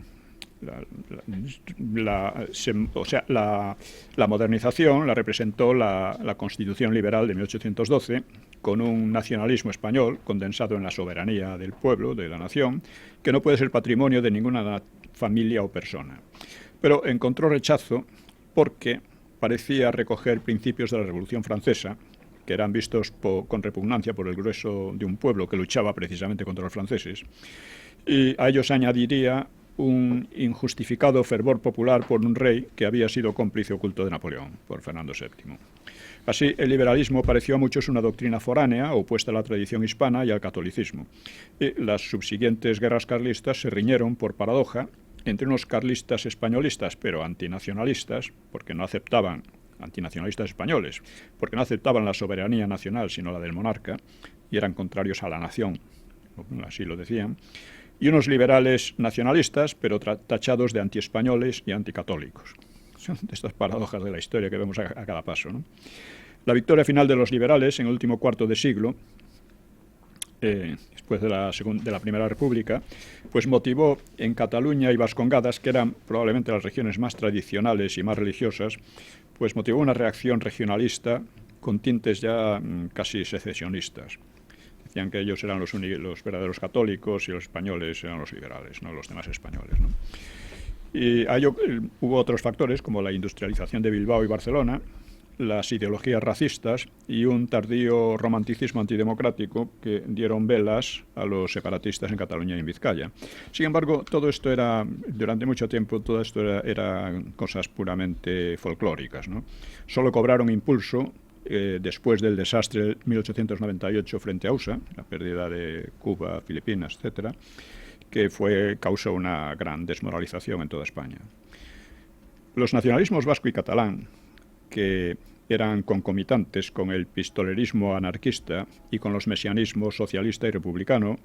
modernización la representó la Constitución Liberal de 1812, con un nacionalismo español condensado en la soberanía del pueblo, de la nación, que no puede ser patrimonio de ninguna familia o persona. Pero encontró rechazo porque parecía recoger principios de la Revolución Francesa, que eran vistos con repugnancia por el grueso de un pueblo que luchaba precisamente contra los franceses, y a ellos añadiría un injustificado fervor popular por un rey que había sido cómplice oculto de Napoleón, por Fernando VII. Así, el liberalismo pareció a muchos una doctrina foránea, opuesta a la tradición hispana y al catolicismo. Y las subsiguientes guerras carlistas se riñeron, por paradoja, entre unos carlistas españolistas, pero antinacionalistas, porque no aceptaban, antinacionalistas españoles, porque no aceptaban la soberanía nacional, sino la del monarca, y eran contrarios a la nación, así lo decían, y unos liberales nacionalistas, pero tachados de antiespañoles y anticatólicos. Son de estas paradojas de la historia que vemos a cada paso, ¿no? La victoria final de los liberales en el último cuarto de siglo, después de la Primera República, pues motivó en Cataluña y Vascongadas, que eran probablemente las regiones más tradicionales y más religiosas, pues motivó una reacción regionalista con tintes ya casi secesionistas. Decían que ellos eran los verdaderos católicos y los españoles eran los liberales, no los demás españoles, ¿no? Y hubo otros factores como la industrialización de Bilbao y Barcelona, las ideologías racistas y un tardío romanticismo antidemocrático que dieron velas a los separatistas en Cataluña y en Vizcaya. Sin embargo, todo esto era, durante mucho tiempo, era cosas puramente folclóricas, ¿no? Solo cobraron impulso después del desastre de 1898 frente a USA, la pérdida de Cuba, Filipinas, etcétera, que causó una gran desmoralización en toda España. Los nacionalismos vasco y catalán, que eran concomitantes con el pistolerismo anarquista y con los mesianismos socialista y republicano,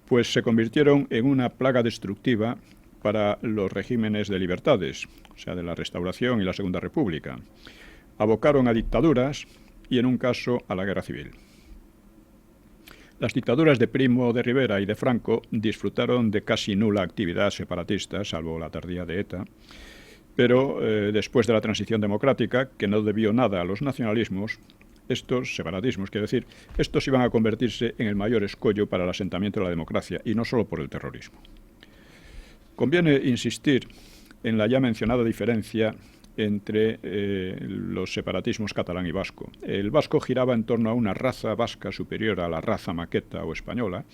pues se convirtieron en una plaga destructiva para los regímenes de libertades, o sea, de la Restauración y la Segunda República. Abocaron a dictaduras y, en un caso, a la guerra civil. Las dictaduras de Primo de Rivera y de Franco disfrutaron de casi nula actividad separatista, salvo la tardía de ETA, pero después de la transición democrática, que no debió nada a los nacionalismos, estos separatismos, quiero decir, estos iban a convertirse en el mayor escollo para el asentamiento de la democracia, y no solo por el terrorismo. Conviene insistir en la ya mencionada diferencia entre los separatismos catalán y vasco. El vasco giraba en torno a una raza vasca superior a la raza maqueta o española,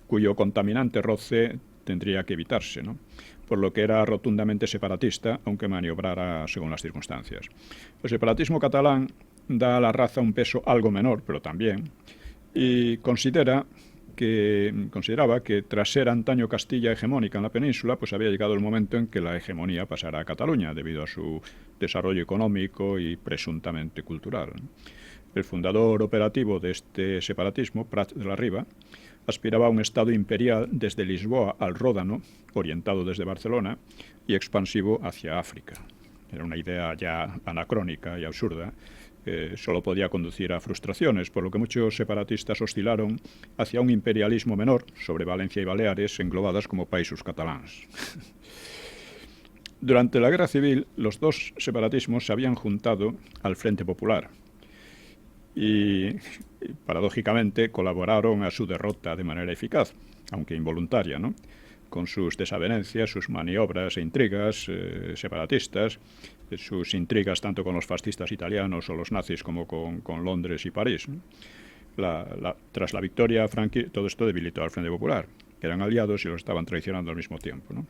cuyo contaminante roce tendría que evitarse, ¿no? Por lo que era rotundamente separatista, aunque maniobrara según las circunstancias. El separatismo catalán da a la raza un peso algo menor, pero también, y consideraba que tras ser antaño Castilla hegemónica en la península, pues había llegado el momento en que la hegemonía pasara a Cataluña, debido a su desarrollo económico y presuntamente cultural. El fundador operativo de este separatismo, Prat de la Riba, aspiraba a un Estado imperial desde Lisboa al Ródano, orientado desde Barcelona, y expansivo hacia África. Era una idea ya anacrónica y absurda, que solo podía conducir a frustraciones, por lo que muchos separatistas oscilaron hacia un imperialismo menor sobre Valencia y Baleares, englobadas como països catalans. Durante la Guerra Civil, los dos separatismos se habían juntado al Frente Popular y, paradójicamente, colaboraron a su derrota de manera eficaz, aunque involuntaria, ¿no? Con sus desavenencias, sus maniobras e intrigas separatistas, sus intrigas tanto con los fascistas italianos o los nazis como con Londres y París, ¿no? Tras la victoria franquista, todo esto debilitó al Frente Popular, que eran aliados y los estaban traicionando al mismo tiempo, ¿no?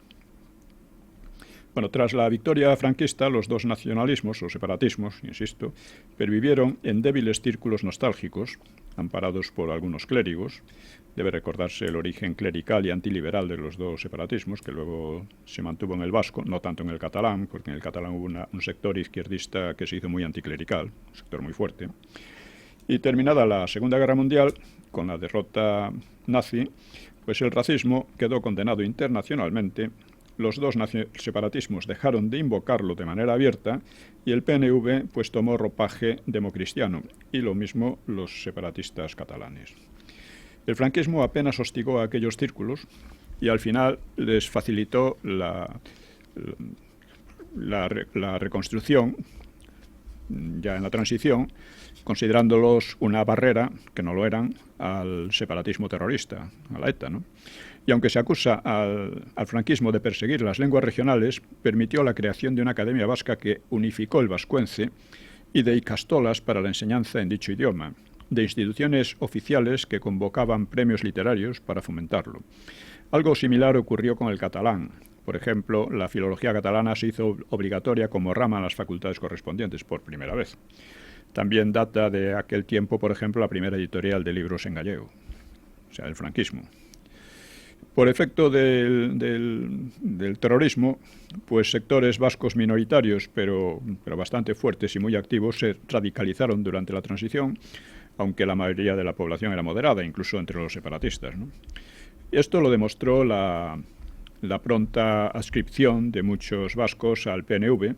Bueno, tras la victoria franquista, los dos nacionalismos, o separatismos, insisto, pervivieron en débiles círculos nostálgicos, amparados por algunos clérigos. Debe recordarse el origen clerical y antiliberal de los dos separatismos, que luego se mantuvo en el vasco, no tanto en el catalán, porque en el catalán hubo un sector izquierdista que se hizo muy anticlerical, un sector muy fuerte. Y terminada la Segunda Guerra Mundial, con la derrota nazi, pues el racismo quedó condenado internacionalmente los dos separatismos dejaron de invocarlo de manera abierta y el PNV pues tomó ropaje democristiano, y lo mismo los separatistas catalanes. El franquismo apenas hostigó a aquellos círculos y al final les facilitó la reconstrucción, ya en la transición, considerándolos una barrera, que no lo eran, al separatismo terrorista, a la ETA, ¿no? Y aunque se acusa al franquismo de perseguir las lenguas regionales, permitió la creación de una academia vasca que unificó el vascuence y de icastolas para la enseñanza en dicho idioma, de instituciones oficiales que convocaban premios literarios para fomentarlo. Algo similar ocurrió con el catalán. Por ejemplo, la filología catalana se hizo obligatoria como rama en las facultades correspondientes por primera vez. También data de aquel tiempo, por ejemplo, la primera editorial de libros en gallego, o sea, el franquismo. Por efecto del terrorismo, pues sectores vascos minoritarios, pero bastante fuertes y muy activos, se radicalizaron durante la transición, aunque la mayoría de la población era moderada, incluso entre los separatistas, ¿no? Esto lo demostró la pronta adscripción de muchos vascos al PNV,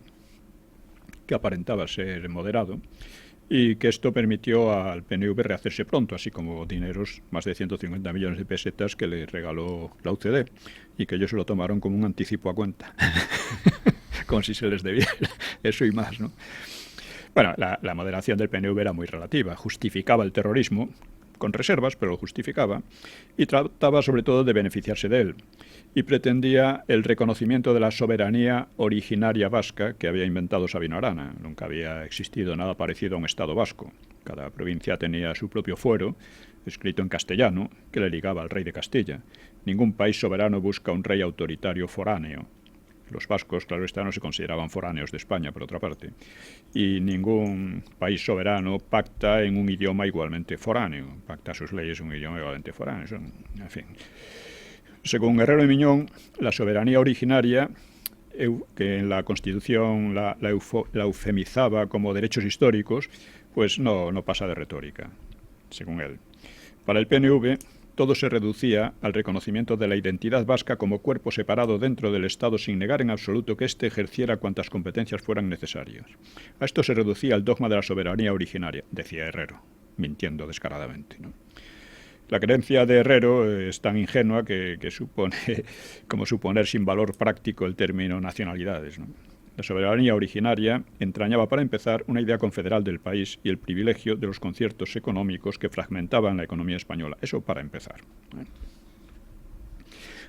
que aparentaba ser moderado, y que esto permitió al PNV rehacerse pronto, así como dineros, más de 150 millones de pesetas que le regaló la UCD, y que ellos se lo tomaron como un anticipo a cuenta, como si se les debiera eso y más, ¿no? Bueno, la moderación del PNV era muy relativa, justificaba el terrorismo, con reservas, pero lo justificaba, y trataba sobre todo de beneficiarse de él, y pretendía el reconocimiento de la soberanía originaria vasca que había inventado Sabino Arana. Nunca había existido nada parecido a un Estado vasco. Cada provincia tenía su propio fuero, escrito en castellano, que le ligaba al rey de Castilla. Ningún país soberano busca un rey autoritario foráneo. Los vascos, claro está, no se consideraban foráneos de España, por otra parte. Y ningún país soberano pacta en un idioma igualmente foráneo. Pacta sus leyes en un idioma igualmente foráneo. En fin. Según Herrero y Miñón, la soberanía originaria, que en la Constitución la eufemizaba como derechos históricos, pues no pasa de retórica, según él. Para el PNV, todo se reducía al reconocimiento de la identidad vasca como cuerpo separado dentro del Estado sin negar en absoluto que éste ejerciera cuantas competencias fueran necesarias. A esto se reducía el dogma de la soberanía originaria, decía Herrero, mintiendo descaradamente, ¿no? La creencia de Herrero es tan ingenua que supone como suponer sin valor práctico el término nacionalidades, ¿no? La soberanía originaria entrañaba, para empezar, una idea confederal del país y el privilegio de los conciertos económicos que fragmentaban la economía española. Eso para empezar.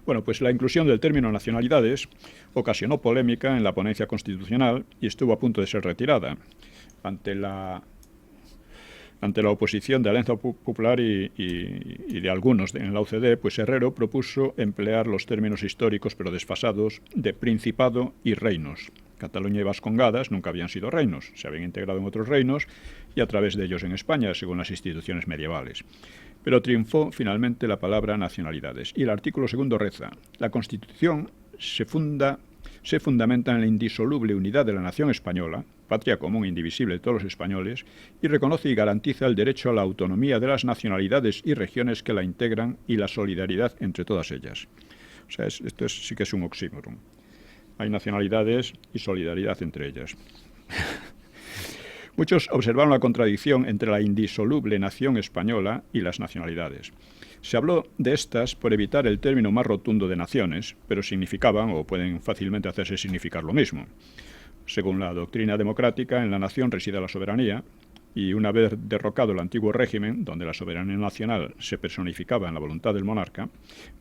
Bueno, pues la inclusión del término nacionalidades ocasionó polémica en la ponencia constitucional y estuvo a punto de ser retirada ante la oposición de Alianza Popular y de algunos en la UCD, pues Herrero propuso emplear los términos históricos pero desfasados de principado y reinos. Cataluña y Vascongadas nunca habían sido reinos, se habían integrado en otros reinos y a través de ellos en España, según las instituciones medievales. Pero triunfó finalmente la palabra nacionalidades. Y el artículo segundo reza: la Constitución se fundamenta en la indisoluble unidad de la nación española, patria común e indivisible de todos los españoles, y reconoce y garantiza el derecho a la autonomía de las nacionalidades y regiones que la integran y la solidaridad entre todas ellas. O sea, esto sí que es un oxímoron. Hay nacionalidades y solidaridad entre ellas. Muchos observaron la contradicción entre la indisoluble nación española y las nacionalidades. Se habló de estas por evitar el término más rotundo de naciones, pero significaban, o pueden fácilmente hacerse significar lo mismo. Según la doctrina democrática, en la nación reside la soberanía, y una vez derrocado el antiguo régimen, donde la soberanía nacional se personificaba en la voluntad del monarca,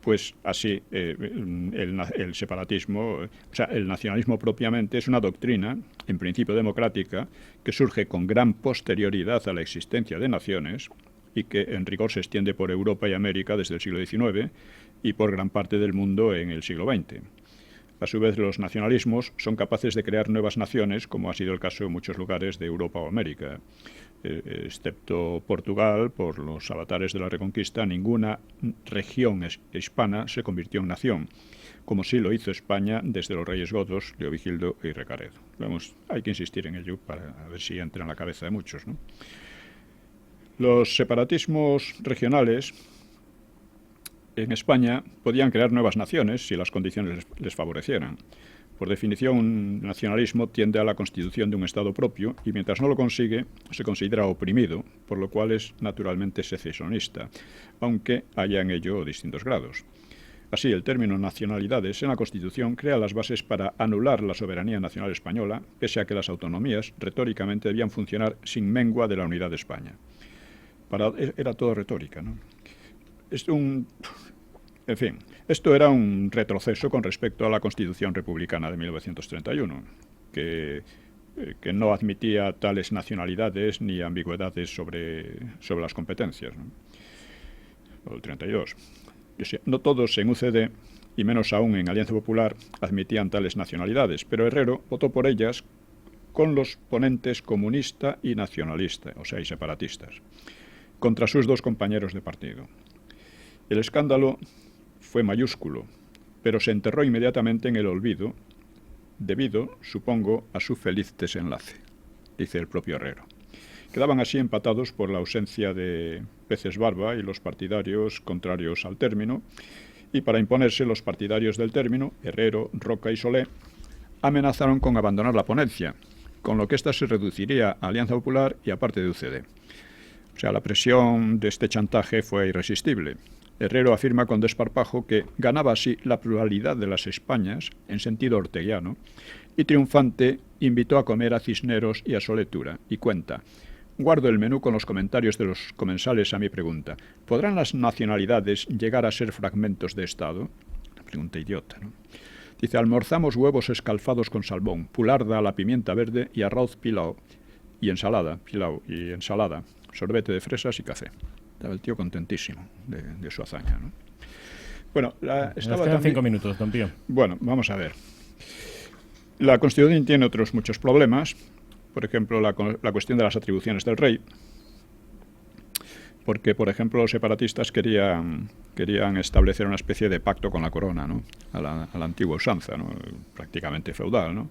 pues así el separatismo, o sea, el nacionalismo propiamente es una doctrina, en principio democrática, que surge con gran posterioridad a la existencia de naciones y que en rigor se extiende por Europa y América desde el siglo XIX y por gran parte del mundo en el siglo XX. A su vez, los nacionalismos son capaces de crear nuevas naciones, como ha sido el caso en muchos lugares de Europa o América. Excepto Portugal, por los avatares de la Reconquista, ninguna región hispana se convirtió en nación, como sí lo hizo España desde los reyes godos, Leovigildo y Recaredo. Vamos, hay que insistir en ello para ver si entra en la cabeza de muchos, ¿no? Los separatismos regionales en España podían crear nuevas naciones si las condiciones les favorecieran. Por definición, un nacionalismo tiende a la constitución de un Estado propio y mientras no lo consigue, se considera oprimido, por lo cual es naturalmente secesionista, aunque haya en ello distintos grados. Así, el término nacionalidades en la Constitución crea las bases para anular la soberanía nacional española, pese a que las autonomías retóricamente debían funcionar sin mengua de la unidad de España. Era todo retórica, ¿no? En fin, esto era un retroceso con respecto a la Constitución republicana de 1931, que no admitía tales nacionalidades ni ambigüedades sobre las competencias, ¿no? O el 32. No todos en UCD, y menos aún en Alianza Popular, admitían tales nacionalidades, pero Herrero votó por ellas con los ponentes comunista y nacionalista, o sea, y separatistas, contra sus dos compañeros de partido. El escándalo fue mayúsculo, pero se enterró inmediatamente en el olvido, debido, supongo, a su feliz desenlace, dice el propio Herrero. Quedaban así empatados por la ausencia de Peces Barba y los partidarios contrarios al término, y para imponerse los partidarios del término, Herrero, Roca y Solé, amenazaron con abandonar la ponencia, con lo que ésta se reduciría a Alianza Popular y a parte de UCD. O sea, la presión de este chantaje fue irresistible. Herrero afirma con desparpajo que ganaba así la pluralidad de las Españas, en sentido orteguiano, y triunfante invitó a comer a Cisneros y a Soletura, y cuenta: guardo el menú con los comentarios de los comensales a mi pregunta: ¿podrán las nacionalidades llegar a ser fragmentos de Estado? Una pregunta idiota, ¿no? Dice: almorzamos huevos escalfados con salmón, pularda a la pimienta verde y arroz pilau y ensalada, sorbete de fresas y café. Estaba el tío contentísimo de su hazaña, ¿no? Bueno, Nos quedan 5 minutos, don Pío. Bueno, vamos a ver. La Constitución tiene otros muchos problemas. Por ejemplo, la cuestión de las atribuciones del rey. Porque, por ejemplo, los separatistas querían establecer una especie de pacto con la corona, ¿no? A la antigua usanza, ¿no? Prácticamente feudal, ¿no?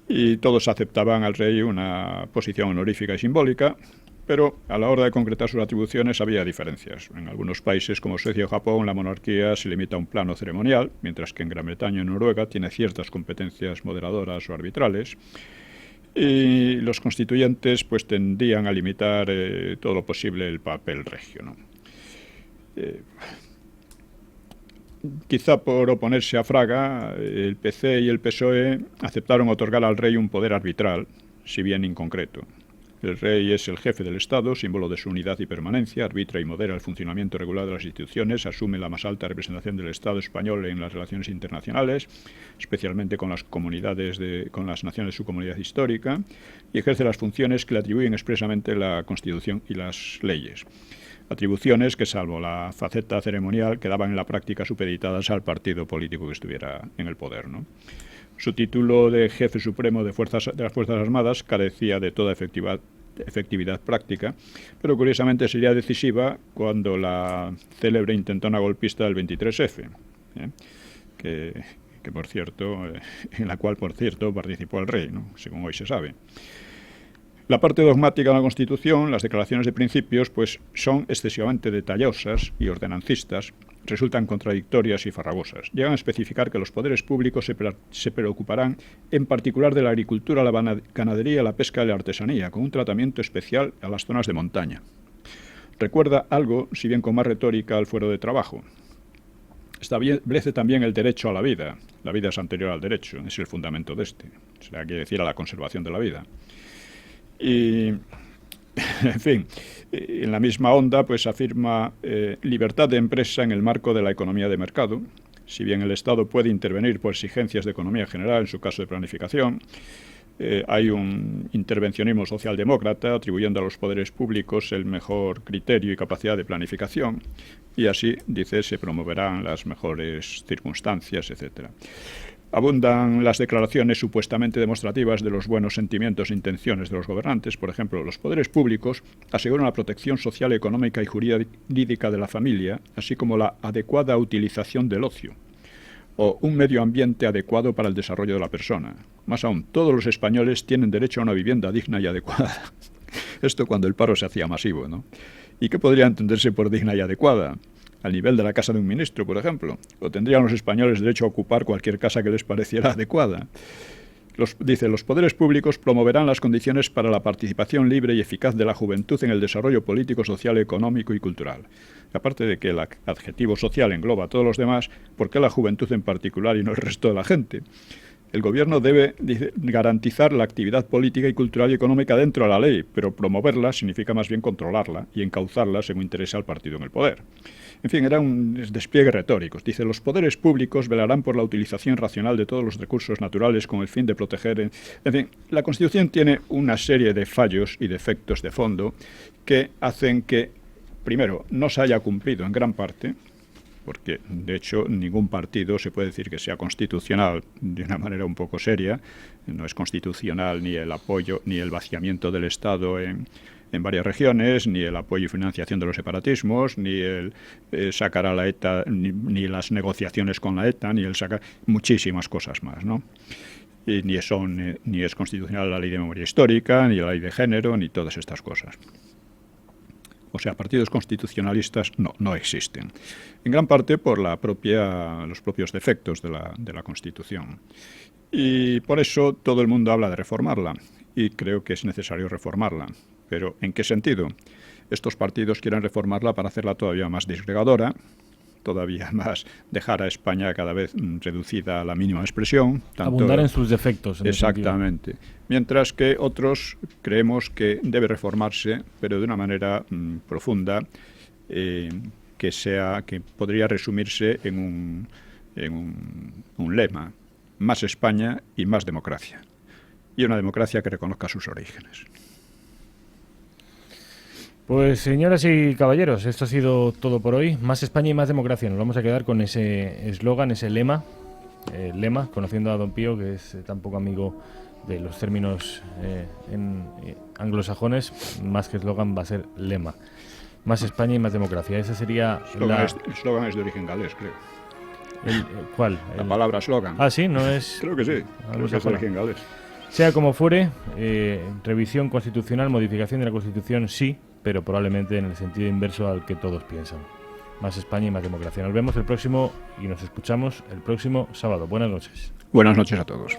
Y todos aceptaban al rey una posición honorífica y simbólica, pero a la hora de concretar sus atribuciones había diferencias. En algunos países como Suecia o Japón, la monarquía se limita a un plano ceremonial, mientras que en Gran Bretaña y Noruega tiene ciertas competencias moderadoras o arbitrales. Y los constituyentes pues tendían a limitar todo lo posible el papel regio, ¿no? Quizá por oponerse a Fraga, el PC y el PSOE aceptaron otorgar al rey un poder arbitral, si bien inconcreto. El rey es el jefe del Estado, símbolo de su unidad y permanencia, arbitra y modera el funcionamiento regular de las instituciones, asume la más alta representación del Estado español en las relaciones internacionales, especialmente con las naciones de su comunidad histórica, y ejerce las funciones que le atribuyen expresamente la Constitución y las leyes. Atribuciones que, salvo la faceta ceremonial, quedaban en la práctica supeditadas al partido político que estuviera en el poder, ¿no? Su título de jefe supremo de las Fuerzas Armadas carecía de toda efectividad práctica, pero curiosamente sería decisiva cuando la célebre intentona golpista del 23F, que por cierto, en la cual, por cierto, participó el rey, ¿no? Según hoy se sabe. La parte dogmática de la Constitución, las declaraciones de principios, pues son excesivamente detallosas y ordenancistas, resultan contradictorias y farragosas. Llegan a especificar que los poderes públicos se preocuparán en particular de la agricultura, la ganadería, la pesca y la artesanía, con un tratamiento especial a las zonas de montaña. Recuerda algo, si bien con más retórica, al fuero de trabajo. Establece también el derecho a la vida. La vida es anterior al derecho, es el fundamento de este. O sea, quiere decir a la conservación de la vida. Y, en fin, en la misma onda, pues afirma libertad de empresa en el marco de la economía de mercado. Si bien el Estado puede intervenir por exigencias de economía general en su caso de planificación, hay un intervencionismo socialdemócrata atribuyendo a los poderes públicos el mejor criterio y capacidad de planificación, y así, dice, se promoverán las mejores circunstancias, etcétera. Abundan las declaraciones supuestamente demostrativas de los buenos sentimientos e intenciones de los gobernantes. Por ejemplo, los poderes públicos aseguran la protección social, económica y jurídica de la familia, así como la adecuada utilización del ocio, o un medio ambiente adecuado para el desarrollo de la persona. Más aún, todos los españoles tienen derecho a una vivienda digna y adecuada. Esto cuando el paro se hacía masivo, ¿no? ¿Y qué podría entenderse por digna y adecuada? al nivel de la casa de un ministro, por ejemplo, o tendrían los españoles derecho a ocupar cualquier casa que les pareciera adecuada. Dice, los poderes públicos promoverán las condiciones para la participación libre y eficaz de la juventud en el desarrollo político, social, económico y cultural. Aparte de que el adjetivo social engloba a todos los demás, ¿por qué la juventud en particular y no el resto de la gente? El gobierno debe garantizar la actividad política y cultural y económica dentro de la ley, pero promoverla significa más bien controlarla y encauzarla según interese al partido en el poder. En fin, era un despliegue retórico. Dice, los poderes públicos velarán por la utilización racional de todos los recursos naturales con el fin de proteger... En fin, la Constitución tiene una serie de fallos y defectos de fondo que hacen que, primero, no se haya cumplido en gran parte, porque de hecho ningún partido se puede decir que sea constitucional de una manera un poco seria. No es constitucional ni el apoyo ni el vaciamiento del Estado en varias regiones, ni el apoyo y financiación de los separatismos, ni el sacar a la ETA, ni las negociaciones con la ETA, ni el sacar muchísimas cosas más, ¿no? Y ni es constitucional la ley de memoria histórica, ni la ley de género, ni todas estas cosas. O sea, partidos constitucionalistas no existen. En gran parte por los propios defectos de la Constitución. Y por eso todo el mundo habla de reformarla. Y creo que es necesario reformarla. Pero ¿en qué sentido? Estos partidos quieren reformarla para hacerla todavía más disgregadora, todavía más dejar a España cada vez reducida a la mínima expresión. Abundar en sus defectos. Exactamente. Mientras que otros creemos que debe reformarse, pero de una manera profunda, que podría resumirse en un lema: más España y más democracia. Y una democracia que reconozca sus orígenes. Pues señoras y caballeros, esto ha sido todo por hoy. Más España y más democracia. Nos vamos a quedar con ese eslogan, ese lema, conociendo a don Pío, que es tan poco amigo de los términos anglosajones, más que eslogan va a ser lema. Más España y más democracia. Esa sería el eslogan es de origen galés, creo. ¿Cuál? La palabra eslogan. Ah, sí, no es... Creo que sí, creo que es de origen galés. Sea como fuere, revisión constitucional, modificación de la Constitución, sí, pero probablemente en el sentido inverso al que todos piensan. Más España y más democracia. Nos vemos el próximo y nos escuchamos el próximo sábado. Buenas noches. Buenas noches a todos.